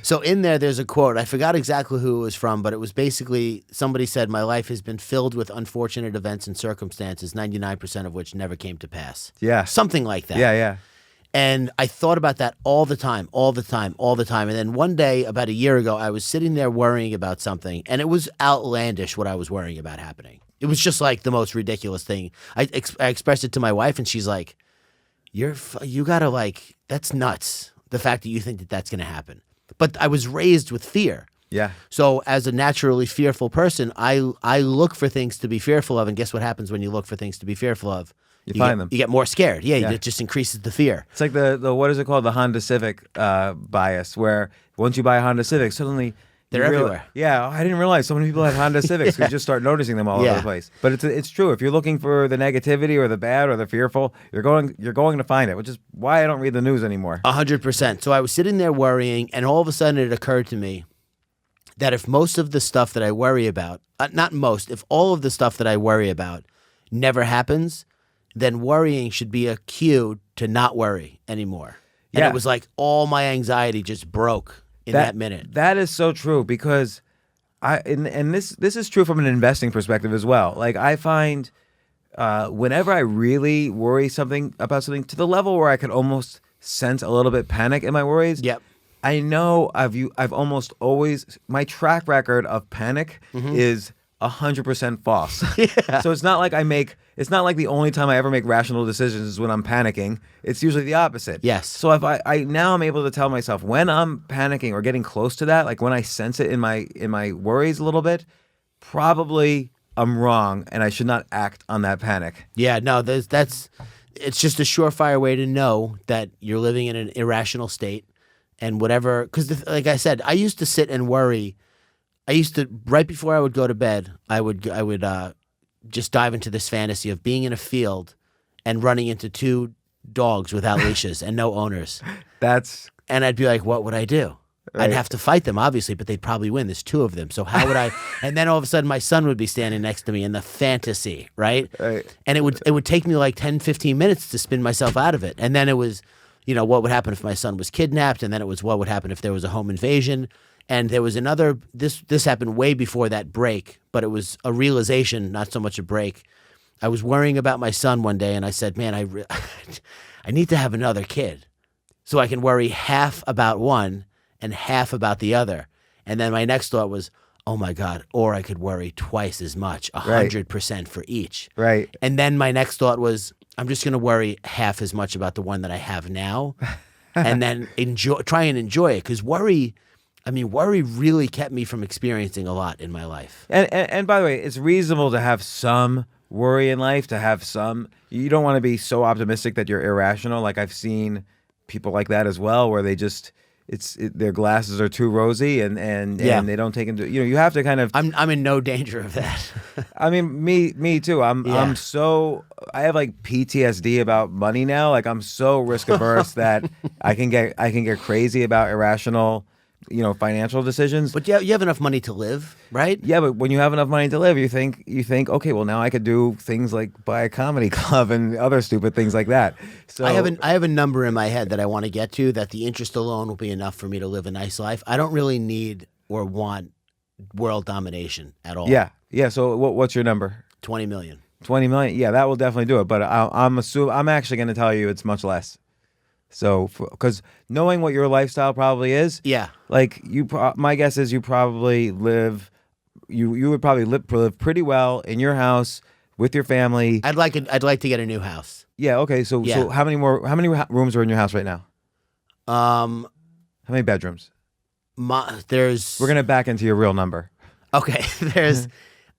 So in there's a quote. I forgot exactly who it was from, but it was basically somebody said, my life has been filled with unfortunate events and circumstances, 99% of which never came to pass. Yeah. Something like that. Yeah. And I thought about that all the time. And then one day, about a year ago, I was sitting there worrying about something, and it was outlandish what I was worrying about happening. It was just like the most ridiculous thing. I expressed it to my wife, and she's like, you gotta like, that's nuts. The fact that you think that that's going to happen. But I was raised with fear. Yeah. So as a naturally fearful person, I look for things to be fearful of. And guess what happens when you look for things to be fearful of? You find them. You get more scared. Yeah, it just increases the fear. It's like the what is it called? The Honda Civic bias, where once you buy a Honda Civic, suddenly they're everywhere. Yeah, I didn't realize so many people had Honda Civics. You just start noticing them all over the place. But it's true. If you're looking for the negativity or the bad or the fearful, you're going to find it, which is why I don't read the news anymore. 100%. So I was sitting there worrying, and all of a sudden it occurred to me that if most of the stuff that I worry about, if all of the stuff that I worry about never happens, then worrying should be a cue to not worry anymore. And it was like all my anxiety just broke in that minute. That is so true, because this is true from an investing perspective as well. Like I find whenever I really worry about something to the level where I could almost sense a little bit panic in my worries. Yep. I know I've almost always, my track record of panic is 100% false. So it's not like it's not like the only time I ever make rational decisions is when I'm panicking. It's usually the opposite. Yes. So if I now I'm able to tell myself when I'm panicking or getting close to that, like when I sense it in my worries a little bit, probably I'm wrong and I should not act on that panic. Yeah, no, it's just a surefire way to know that you're living in an irrational state and whatever. Because like I said, I used to sit and worry. I used to, right before I would go to bed, I would just dive into this fantasy of being in a field and running into two dogs without leashes and no owners. And I'd be like, what would I do? Right. I'd have to fight them, obviously, but they'd probably win. There's two of them. So how would I? And then all of a sudden, my son would be standing next to me in the fantasy, right? And it would take me like 10, 15 minutes to spin myself out of it. And then it was, what would happen if my son was kidnapped? And then it was what would happen if there was a home invasion? And there was another, this happened way before that break, but it was a realization, not so much a break. I was worrying about my son one day, and I said, man, I need to have another kid so I can worry half about one and half about the other. And then my next thought was, oh my God, or I could worry twice as much, 100% for each. Right. And then my next thought was, I'm just going to worry half as much about the one that I have now and then try and enjoy it. Because worry really kept me from experiencing a lot in my life. And by the way, it's reasonable to have some worry in life, to have some. You don't want to be so optimistic that you're irrational. Like I've seen people like that as well, where they just their glasses are too rosy and they don't take into you have to kind of. I'm in no danger of that. I mean, me too. I have like PTSD about money now. Like I'm so risk averse that I can get crazy about irrational. Financial decisions. But you have enough money to live, right? Yeah, but when you have enough money to live, you think, okay, well now I could do things like buy a comedy club and other stupid things like that. So I have a number in my head that I want to get to that the interest alone will be enough for me to live a nice life. I don't really need or want world domination at all. Yeah. So what's your number? 20 million. 20 million. Yeah, that will definitely do it. But I'm actually going to tell you it's much less. So, because knowing what your lifestyle probably is, like my guess is you probably live, you would probably live pretty well in your house with your family. I'd like to get a new house. Yeah. Okay. So how many rooms are in your house right now? How many bedrooms? We're gonna back into your real number. Okay.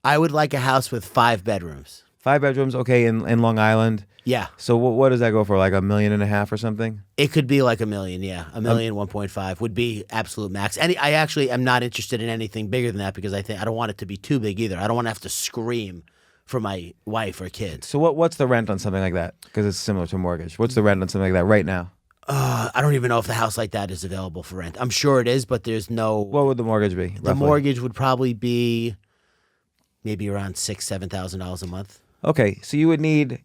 I would like a house with 5 bedrooms. 5 bedrooms. Okay. In Long Island. Yeah. So what does that go for? Like $1.5 million or something? It could be like $1 million. Yeah, $1 million, 1.5 would be absolute max. And I actually am not interested in anything bigger than that because I don't want it to be too big either. I don't want to have to scream for my wife or kids. So what's the rent on something like that? Because it's similar to a mortgage. What's the rent on something like that right now? I don't even know if the house like that is available for rent. I'm sure it is, but there's no. What would the mortgage be? The mortgage would probably be maybe around $6,000-$7,000 a month. Okay, so you would need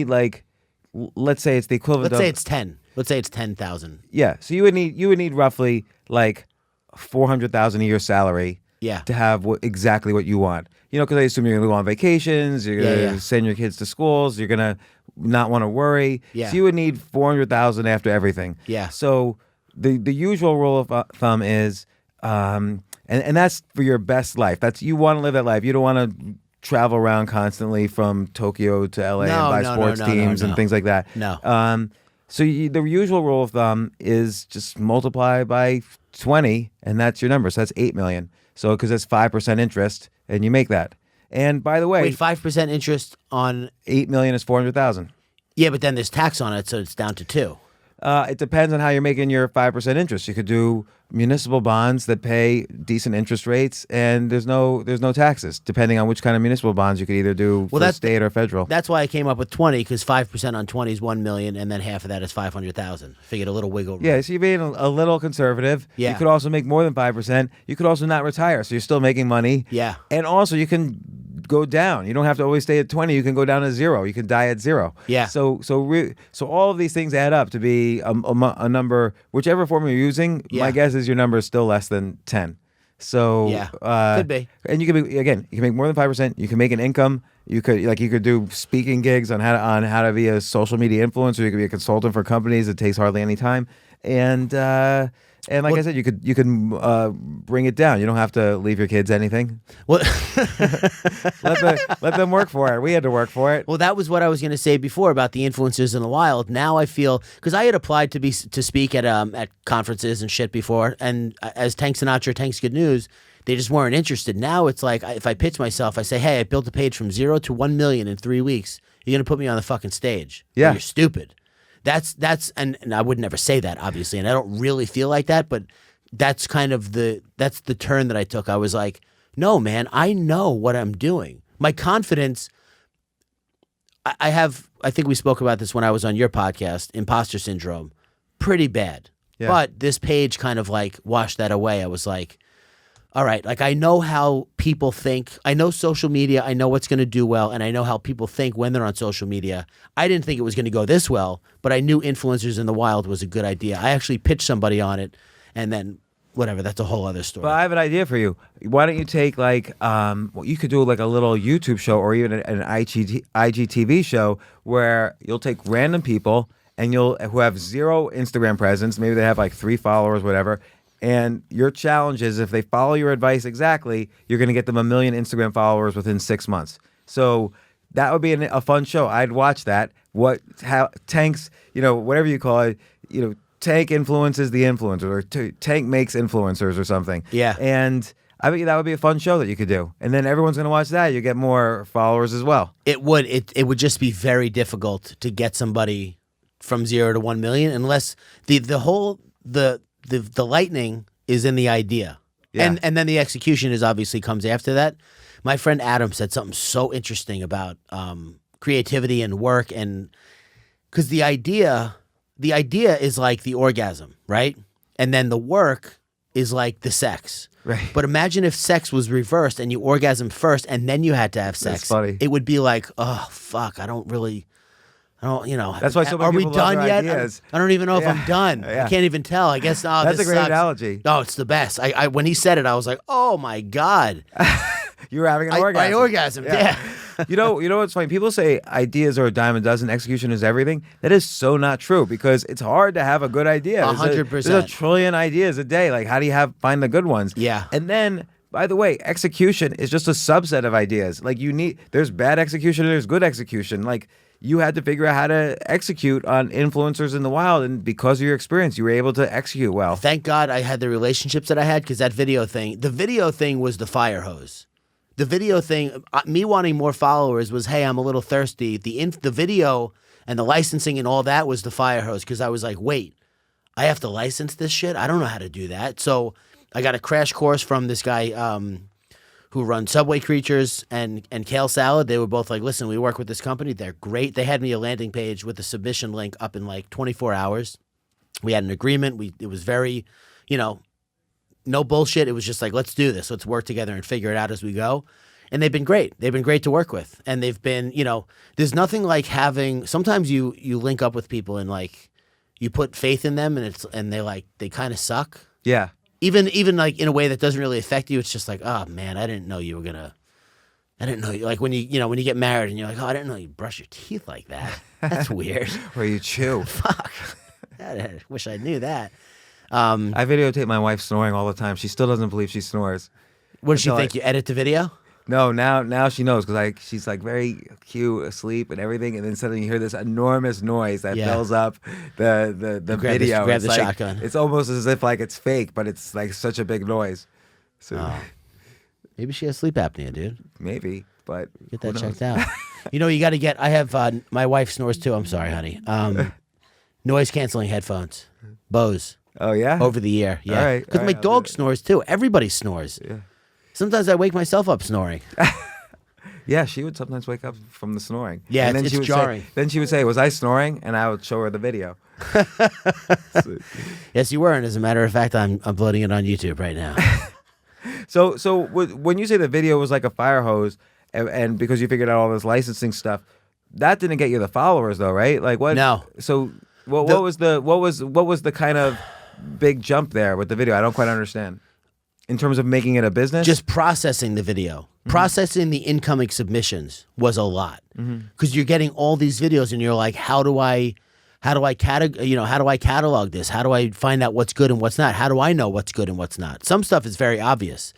like. Let's say it's the equivalent. Let's say it's 10. Let's say it's 10,000. Yeah. So you would need roughly like $400,000 a year salary. Yeah. To have exactly what you want. Because I assume you're gonna go on vacations. You're gonna send your kids to schools. You're gonna not want to worry. Yeah. So you would need $400,000 after everything. Yeah. So the usual rule of thumb is, and that's for your best life. That's you want to live that life. You don't want to travel around constantly from Tokyo to LA and buy sports teams and things like that. No. So the usual rule of thumb is just multiply by 20, and that's your number. So that's 8 million. So because it's 5% interest, and you make that. And by the way, wait, 5% interest on 8 million is 400,000. Yeah, but then there's tax on it, so it's down to 2. It depends on how you're making your 5% interest. You could do municipal bonds that pay decent interest rates, and there's no taxes. Depending on which kind of municipal bonds, you could either do for state or federal. That's why I came up with 20, because 5% on 20 is 1 million, and then half of that is 500,000. Figured a little wiggle room. Yeah, so you're being a little conservative. Yeah. You could also make more than 5%. You could also not retire, so you're still making money. Yeah. And also you can go down. You don't have to always stay at 20. You can go down to 0. You can die at 0. Yeah. So all of these things add up to be a number, whichever form you're using. Yeah. My guess is your number is still less than 10. So yeah, could be. And you can make more than 5%. You can make an income. You could do speaking gigs on how to be a social media influencer. You could be a consultant for companies. It takes hardly any time. And like I said, you could bring it down. You don't have to leave your kids anything. Well, let them work for it. We had to work for it. well, that was what I was going to say before about the influencers in the wild. Now I feel, because I had applied to speak at conferences and shit before, and as Tank Sinatra, Tank's Good News, they just weren't interested. Now it's like, if I pitch myself, I say, hey, I built a page from 0 to 1 million in 3 weeks. You're going to put me on the fucking stage. Yeah. You're stupid. That's and I would never say that, obviously, and I don't really feel like that, but that's kind of that's the turn that I took. I was like, no, man, I know what I'm doing. My confidence, I think we spoke about this when I was on your podcast, imposter syndrome, pretty bad. Yeah. But this page kind of like washed that away. I was like, all right, like I know how people think. I know social media. I know what's going to do well, and I know how people think when they're on social media. I didn't think it was going to go this well, but I knew influencers in the wild was a good idea. I actually pitched somebody on it, and then whatever. That's a whole other story. But I have an idea for you. Why don't you take like, you could do like a little YouTube show or even an IGTV show where you'll take random people and who have 0 Instagram presence. Maybe they have like 3 followers, whatever. And your challenge is if they follow your advice exactly, you're going to get them 1 million Instagram followers within 6 months. So that would be a fun show. I'd watch that. How Tank's, whatever you call it, Tank influences the influencer, or Tank makes influencers or something. Yeah. And I bet that would be a fun show that you could do. And then everyone's going to watch that. You get more followers as well. It would. It would just be very difficult to get somebody from 0 to 1 million unless the lightning is in the idea. Yeah. And then the execution obviously comes after that. My friend Adam said something so interesting about creativity and work, and because the idea is like the orgasm, right? And then the work is like the sex. Right. But imagine if sex was reversed and you orgasm first and then you had to have sex. That's funny. It would be like, oh fuck, I don't. That's why so many are we people love done their yet? ideas. I don't even know if Yeah. I'm done. Yeah. I can't even tell. I guess That's this a great sucks. analogy. Oh, it's the best. I when he said it, I was like, oh my god, You were having an I orgasm. orgasmed. Yeah. You know what's funny? People say ideas are a dime a dozen, execution is everything. That is so not true because it's hard to have a good idea. 100%. There's a trillion ideas a day. Like, how do you find the good ones? Yeah. And then, by the way, execution is just a subset of ideas. Like, there's bad execution and there's good execution. Like, you had to figure out how to execute on influencers in the wild, and because of your experience, you were able to execute well. Thank God I had the relationships that I had, because the video thing was the fire hose. The video thing, me wanting more followers was, hey, I'm a little thirsty. The video and the licensing and all that was the fire hose, because I was like, wait, I have to license this shit? I don't know how to do that. So I got a crash course from this guy who runs Subway Creatures and Kale Salad. They were both like, listen, we work with this company. They're great. They had me a landing page with a submission link up in like 24 hours. We had an agreement. It was very, no bullshit. It was just like, let's do this. Let's work together and figure it out as we go. And they've been great. They've been great to work with. And they've been, there's nothing like having, sometimes you link up with people and like you put faith in them and they kind of suck. Yeah. Even like in a way that doesn't really affect you. It's just like, oh man, I didn't know like when you get married and you're like, oh, I didn't know you brush your teeth like that. That's weird. Or you chew. Fuck. I wish I knew that. I videotape my wife snoring all the time. She still doesn't believe she snores. What does she think? You edit the video? No, now she knows because she's like very cute, asleep and everything, and then suddenly you hear this enormous noise that fills up the video. Grab the like, shotgun. It's almost as if like it's fake, but it's like such a big noise. So Maybe she has sleep apnea, dude. maybe, but Get who that knows? checked out. You got to get. I have my wife snores too. I'm sorry, honey. Noise canceling headphones, Bose. Oh yeah, Over the ear, yeah. All right, Because all my right, I'll dog do it. snores too. Everybody snores. Yeah. Sometimes I wake myself up snoring. Yeah, she would sometimes wake up from the snoring. Yeah, and then it's she would jarring. Then she would say, "Was I snoring?" And I would show her the video. Yes, you were. And as a matter of fact, I'm uploading it on YouTube right now. So when you say the video was like a fire hose, and because you figured out all this licensing stuff, that didn't get you the followers though, right? Like what? No. So what was the kind of big jump there with the video? I don't quite understand. In terms of making it a business? Just processing the video. Processing the incoming submissions was a lot. Because you're getting all these videos and you're like, how do I How do I catalog this? How do I find out what's good and what's not? How do I know what's good and what's not? Some stuff is very obvious.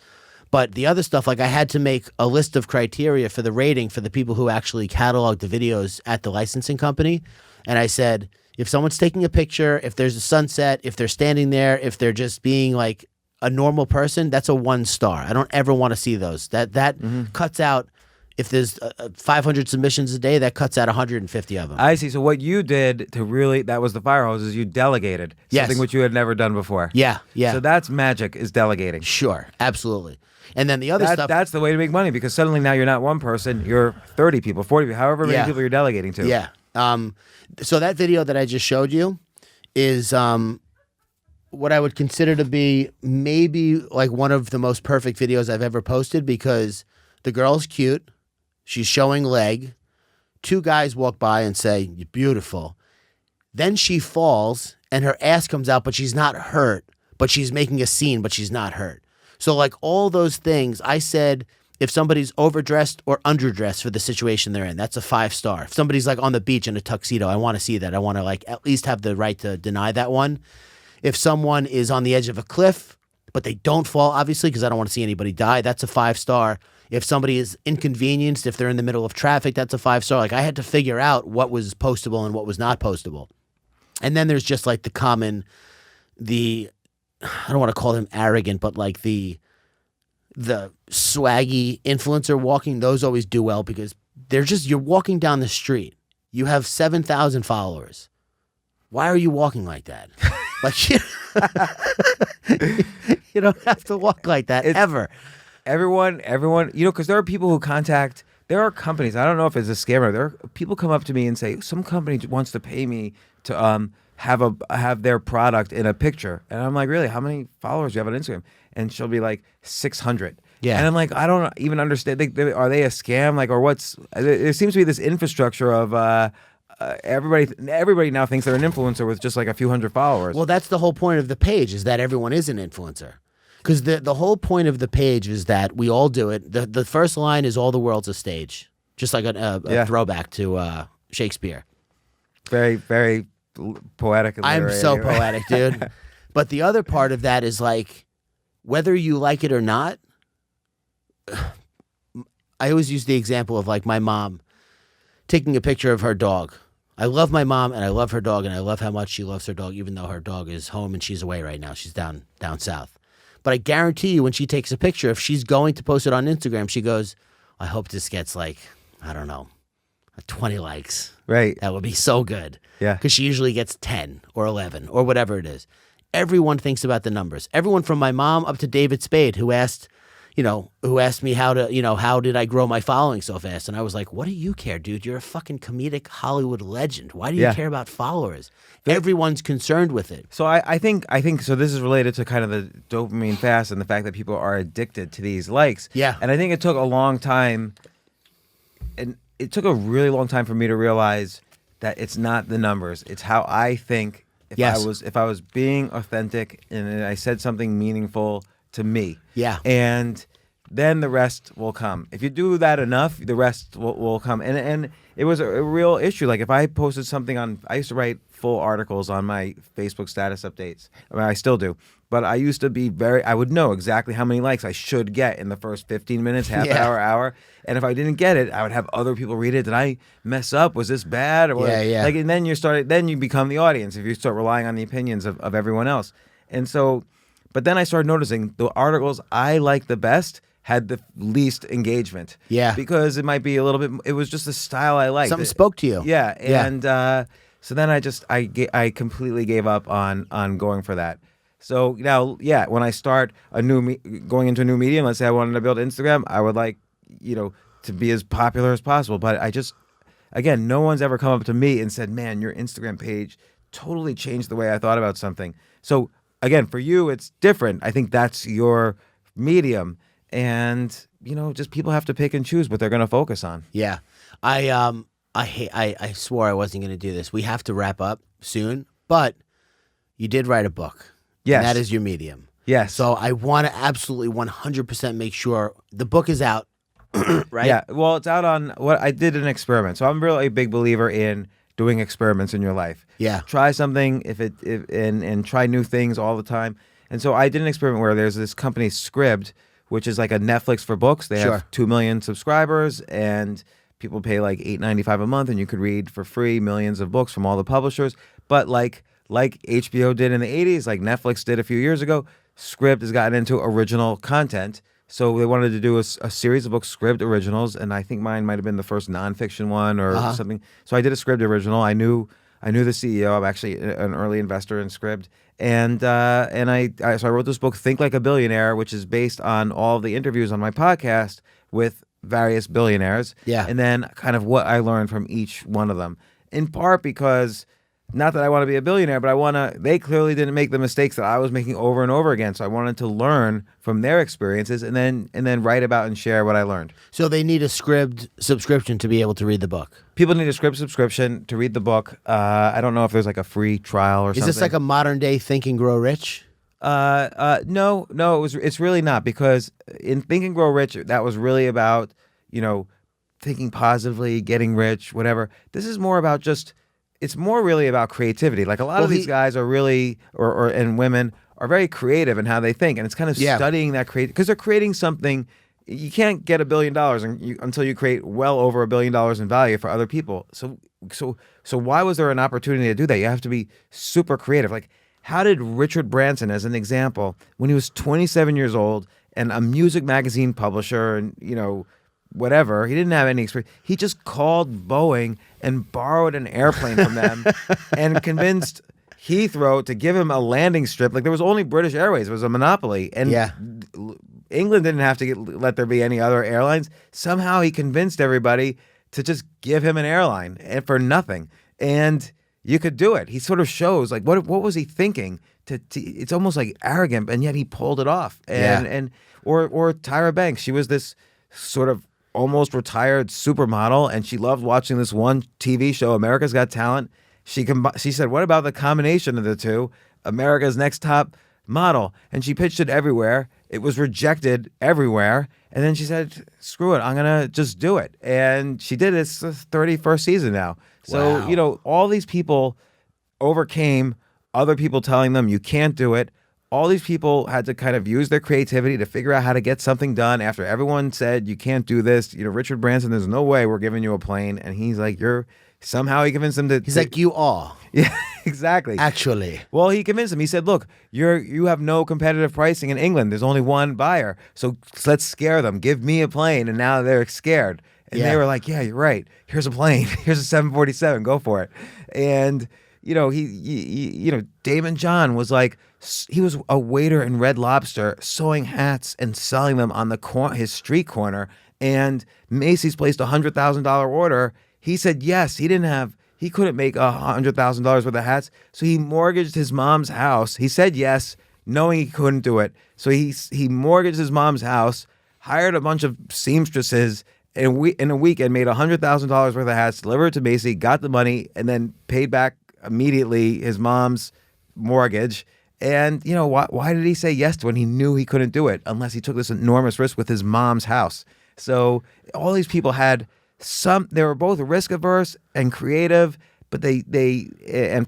But the other stuff, like I had to make a list of criteria for the rating for the people who actually catalog the videos at the licensing company. And I said, if someone's taking a picture, if there's a sunset, if they're standing there, if they're just being like a normal person, that's a 1 star. I don't ever want to see those. That cuts out, if there's 500 submissions a day, that cuts out 150 of them. I see. So what you did to really, that was the fire hose, is you delegated. Yes. Something which you had never done before. Yeah. So that's magic, is delegating. Sure, absolutely. And then the other stuff. That's the way to make money, because suddenly now you're not one person, you're 30 people, 40 people, however many people you're delegating to. Yeah. So that video that I just showed you is what I would consider to be maybe like one of the most perfect videos I've ever posted, because the girl's cute. She's showing leg. 2 guys walk by and say, "You're beautiful." Then she falls and her ass comes out, but she's not hurt, but she's making a scene, but she's not hurt. So like all those things, I said, if somebody's overdressed or underdressed for the situation they're in, that's a 5 star. If somebody's like on the beach in a tuxedo, I want to see that. I want to like at least have the right to deny that one. If someone is on the edge of a cliff, but they don't fall, obviously, because I don't want to see anybody die, that's a 5 star. If somebody is inconvenienced, if they're in the middle of traffic, that's a 5 star. Like I had to figure out what was postable and what was not postable. And then there's just like the common, I don't want to call him arrogant, but like the swaggy influencer walking, those always do well, because you're walking down the street. You have 7,000 followers. Why are you walking like that? Like you don't have to walk like that ever. Everyone, because there are people who there are companies, I don't know if it's a scammer, there are people come up to me and say, some company wants to pay me to have their product in a picture. And I'm like, really? How many followers do you have on Instagram? And she'll be like, 600. Yeah. And I'm like, I don't even understand. Are they a scam? Like, or what's, there seems to be this infrastructure of, everybody now thinks they're an influencer with just like a few hundred followers. Well, that's the whole point of the page, is that everyone is an influencer. Because the whole point of the page is that we all do it. The first line is all the world's a stage, just like a throwback to Shakespeare. Very, very poetic. And I'm so poetic, dude. But the other part of that is like, whether you like it or not, I always use the example of like my mom taking a picture of her dog. I love my mom and I love her dog, and I love how much she loves her dog, even though her dog is home and she's away right now. She's down south. But I guarantee you, when she takes a picture, if she's going to post it on Instagram, she goes, I hope this gets like, I don't know, 20 likes. Right. That would be so good. Yeah. Because she usually gets 10 or 11 or whatever it is. Everyone thinks about the numbers. Everyone from my mom up to David Spade, who asked me how did I grow my following so fast? And I was like, what do you care, dude? You're a fucking comedic Hollywood legend. Why do you care about followers? Everyone's concerned with it. So I think so. This is related to kind of the dopamine fast and the fact that people are addicted to these likes. Yeah. And I think it took a long time, and it took a really long time for me to realize that it's not the numbers. It's how I think. If I was being authentic and I said something meaningful to me. Yeah. And then the rest will come. If you do that enough, the rest will come. And it was a real issue. Like if I posted something I used to write full articles on my Facebook status updates. I mean, I still do. But I used to be I would know exactly how many likes I should get in the first 15 minutes, half hour. And if I didn't get it, I would have other people read it. Did I mess up? Was this bad? Or Yeah. Like, and then you become the audience if you start relying on the opinions of everyone else. And so, but then I started noticing the articles I liked the best had the least engagement. Yeah. Because it might be a little bit, it was just the style I liked. Something spoke to you. Yeah. And so then I completely gave up on going for that. So now, when I start going into a new medium, let's say I wanted to build Instagram, I would like, to be as popular as possible. But again, no one's ever come up to me and said, man, your Instagram page totally changed the way I thought about something. So again, for you, it's different. I think that's your medium. And, just people have to pick and choose what they're going to focus on. Yeah. I swore I wasn't going to do this. We have to wrap up soon, but you did write a book. Yes. And that is your medium. Yes. So I want to absolutely 100% make sure the book is out, right? Yeah. Well, it's out on I did an experiment. So I'm really a big believer in doing experiments in your life. Yeah. Try something and try new things all the time. And so I did an experiment where there's this company Scribd, which is like a Netflix for books. They Sure. have 2 million subscribers, and people pay like $8.95 a month, and you could read for free millions of books from all the publishers. But like HBO did in the 80s, like Netflix did a few years ago, Scribd has gotten into original content. So they wanted to do a series of books, Scribd originals, and I think mine might have been the first nonfiction one or something. So I did a Scribd original. I knew the CEO. I'm actually an early investor in Scribd, and so I wrote this book, Think Like a Billionaire, which is based on all of the interviews on my podcast with various billionaires. Yeah. And then kind of what I learned from each one of them. In part because, not that I want to be a billionaire, but they clearly didn't make the mistakes that I was making over and over again. So I wanted to learn from their experiences and then write about and share what I learned. So they need a Scribd subscription to be able to read the book. People need a Scribd subscription to read the book. I don't know if there's like a free trial or something. Is this like a modern day Think and Grow Rich? No, it's really not, because in Think and Grow Rich, that was really about, thinking positively, getting rich, whatever. This is more about it's more really about creativity. Like a lot of these guys are really, and women are very creative in how they think. And it's kind of studying that because they're creating something. You can't get $1 billion until you create well over $1 billion in value for other people. So why was there an opportunity to do that? You have to be super creative. Like, how did Richard Branson, as an example, when he was 27 years old and a music magazine publisher and, whatever, he didn't have any experience. He just called Boeing and borrowed an airplane from them and convinced Heathrow to give him a landing strip. Like, there was only British Airways. It was a monopoly. And England didn't have to let there be any other airlines. Somehow he convinced everybody to just give him an airline for nothing. And you could do it. He sort of shows, like, what was he thinking? It's almost like arrogant, and yet he pulled it off. Or Tyra Banks. She was this sort of almost retired supermodel, and she loved watching this one TV show, America's Got Talent. She said, what about the combination of the two? America's Next Top Model. And she pitched it everywhere. It was rejected everywhere. And then she said, screw it, I'm going to just do it. And she did it. It's the 31st season now. So, Wow. All these people overcame other people telling them you can't do it. All these people had to kind of use their creativity to figure out how to get something done after everyone said, you can't do this. Richard Branson, there's no way we're giving you a plane. And he's like, somehow he convinced them to. He's like, you are. Yeah, exactly. Actually. Well, he convinced them. He said, look, you have no competitive pricing in England. There's only one buyer. So let's scare them. Give me a plane. And now they're scared. And they were like, yeah, you're right. Here's a plane. Here's a 747. Go for it. And, Damon John was like, he was a waiter in Red Lobster sewing hats and selling them on his street corner. And Macy's placed a $100,000 order. He said yes. He couldn't make $100,000 worth of hats. So he mortgaged his mom's house. He said yes, knowing he couldn't do it. So he mortgaged his mom's house, hired a bunch of seamstresses, and in a weekend made $100,000 worth of hats, delivered it to Macy, got the money, and then paid back immediately his mom's mortgage. And, why did he say yes to when he knew he couldn't do it unless he took this enormous risk with his mom's house? So all these people had they were both risk averse and creative, but they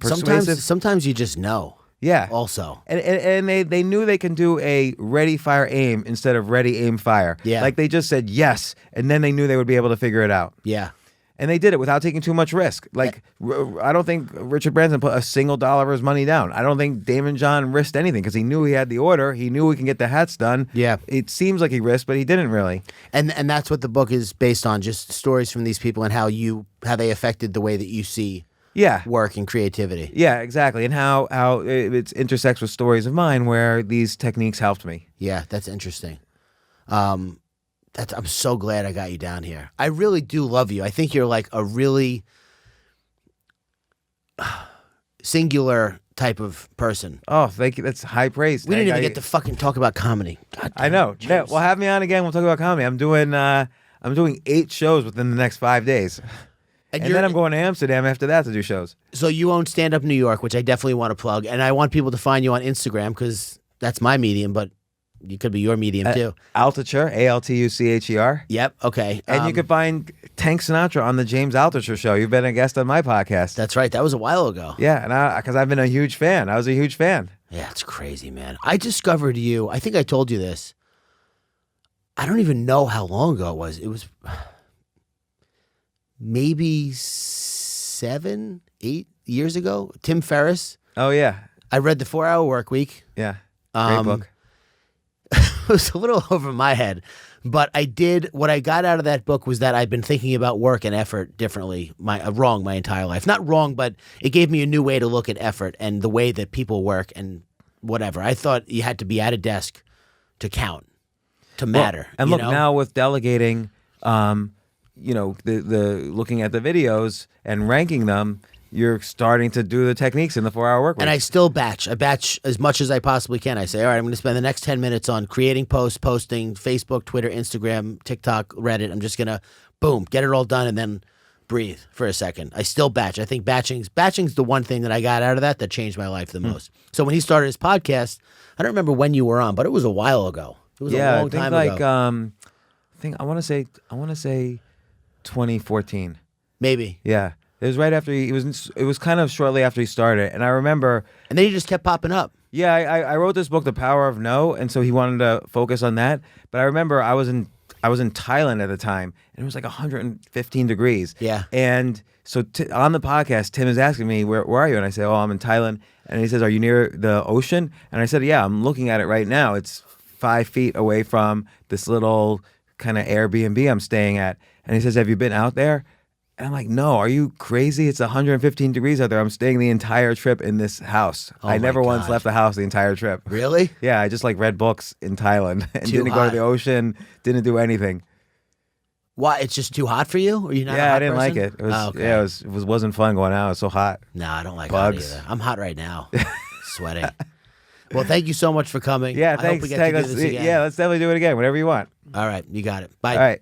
persuasive. Sometimes you just know. Yeah. Also. And they knew they can do a ready, fire, aim instead of ready, aim, fire. Yeah. Like they just said yes, and then they knew they would be able to figure it out. Yeah. And they did it without taking too much risk. Like, I don't think Richard Branson put a single dollar of his money down. I don't think Damon John risked anything because he knew he had the order. He knew he can get the hats done. Yeah. It seems like he risked, but he didn't really. And that's what the book is based on, just stories from these people and how they affected the way that you see work and creativity. Yeah, exactly. And how it intersects with stories of mine where these techniques helped me. Yeah, that's interesting. I'm so glad I got you down here. I really do love you. I think you're like a really singular type of person. Oh, thank you. That's high praise. We didn't even get to fucking talk about comedy. God damn I know. it, Yeah, James. well, have me on again. We'll talk about comedy. I'm doing 8 shows within the next 5 days. And then I'm going to Amsterdam after that to do shows. So you own Stand Up New York, which I definitely want to plug. And I want people to find you on Instagram because that's my medium, but you could be your medium too. Altucher, Altucher. Yep. Okay. And you could find Tank Sinatra on the James Altucher show. You've been a guest on my podcast. That's right. That was a while ago. Yeah, and because I've been a huge fan. I was a huge fan. Yeah, it's crazy, man. I discovered you. I think I told you this. I don't even know how long ago it was. It was maybe 7, 8 years ago. Tim Ferriss. Oh, yeah. I read The 4 Hour Work Week. Yeah. Great book. It was a little over my head, but what I got out of that book was that I've been thinking about work and effort differently, my entire life. Not wrong, but it gave me a new way to look at effort and the way that people work and whatever. I thought you had to be at a desk to count, to matter. And you look, know? now with delegating, the looking at the videos and ranking them, you're starting to do the techniques in the 4 Hour Work Week. And I still batch. I batch as much as I possibly can. I say, all right, I'm going to spend the next 10 minutes on creating posts, posting, Facebook, Twitter, Instagram, TikTok, Reddit. I'm just going to, boom, get it all done and then breathe for a second. I still batch. I think batching's the one thing that I got out of that changed my life the most. So when he started his podcast, I don't remember when you were on, but it was a while ago. It was a long time ago. I want to say 2014. Maybe. Yeah. It was right after it was kind of shortly after he started. And I remember. And then he just kept popping up. Yeah, I wrote this book, The Power of No, and so he wanted to focus on that. But I remember I was in Thailand at the time, and it was like 115 degrees. Yeah. And so on the podcast, Tim is asking me, where are you? And I say, oh, I'm in Thailand. And he says, are you near the ocean? And I said, yeah, I'm looking at it right now. It's 5 feet away from this little kind of Airbnb I'm staying at. And he says, have you been out there? And I'm like, no, are you crazy? It's 115 degrees out there. I'm staying the entire trip in this house. I never once left the house the entire trip. Really? Yeah, I just read books in Thailand and Too didn't go hot. to the ocean, didn't do anything. Why? It's just too hot for you? Or you're not a Yeah, hot I didn't like person? it. It was okay. yeah, it wasn't fun going out. It was so hot. No, I don't like Bugs. hot either. I'm hot right now. Sweating. Well, thank you so much for coming. Yeah, I thanks. hope we get to do let's this again. Yeah, let's definitely do it again. Whenever you want. All right, you got it. Bye. All right.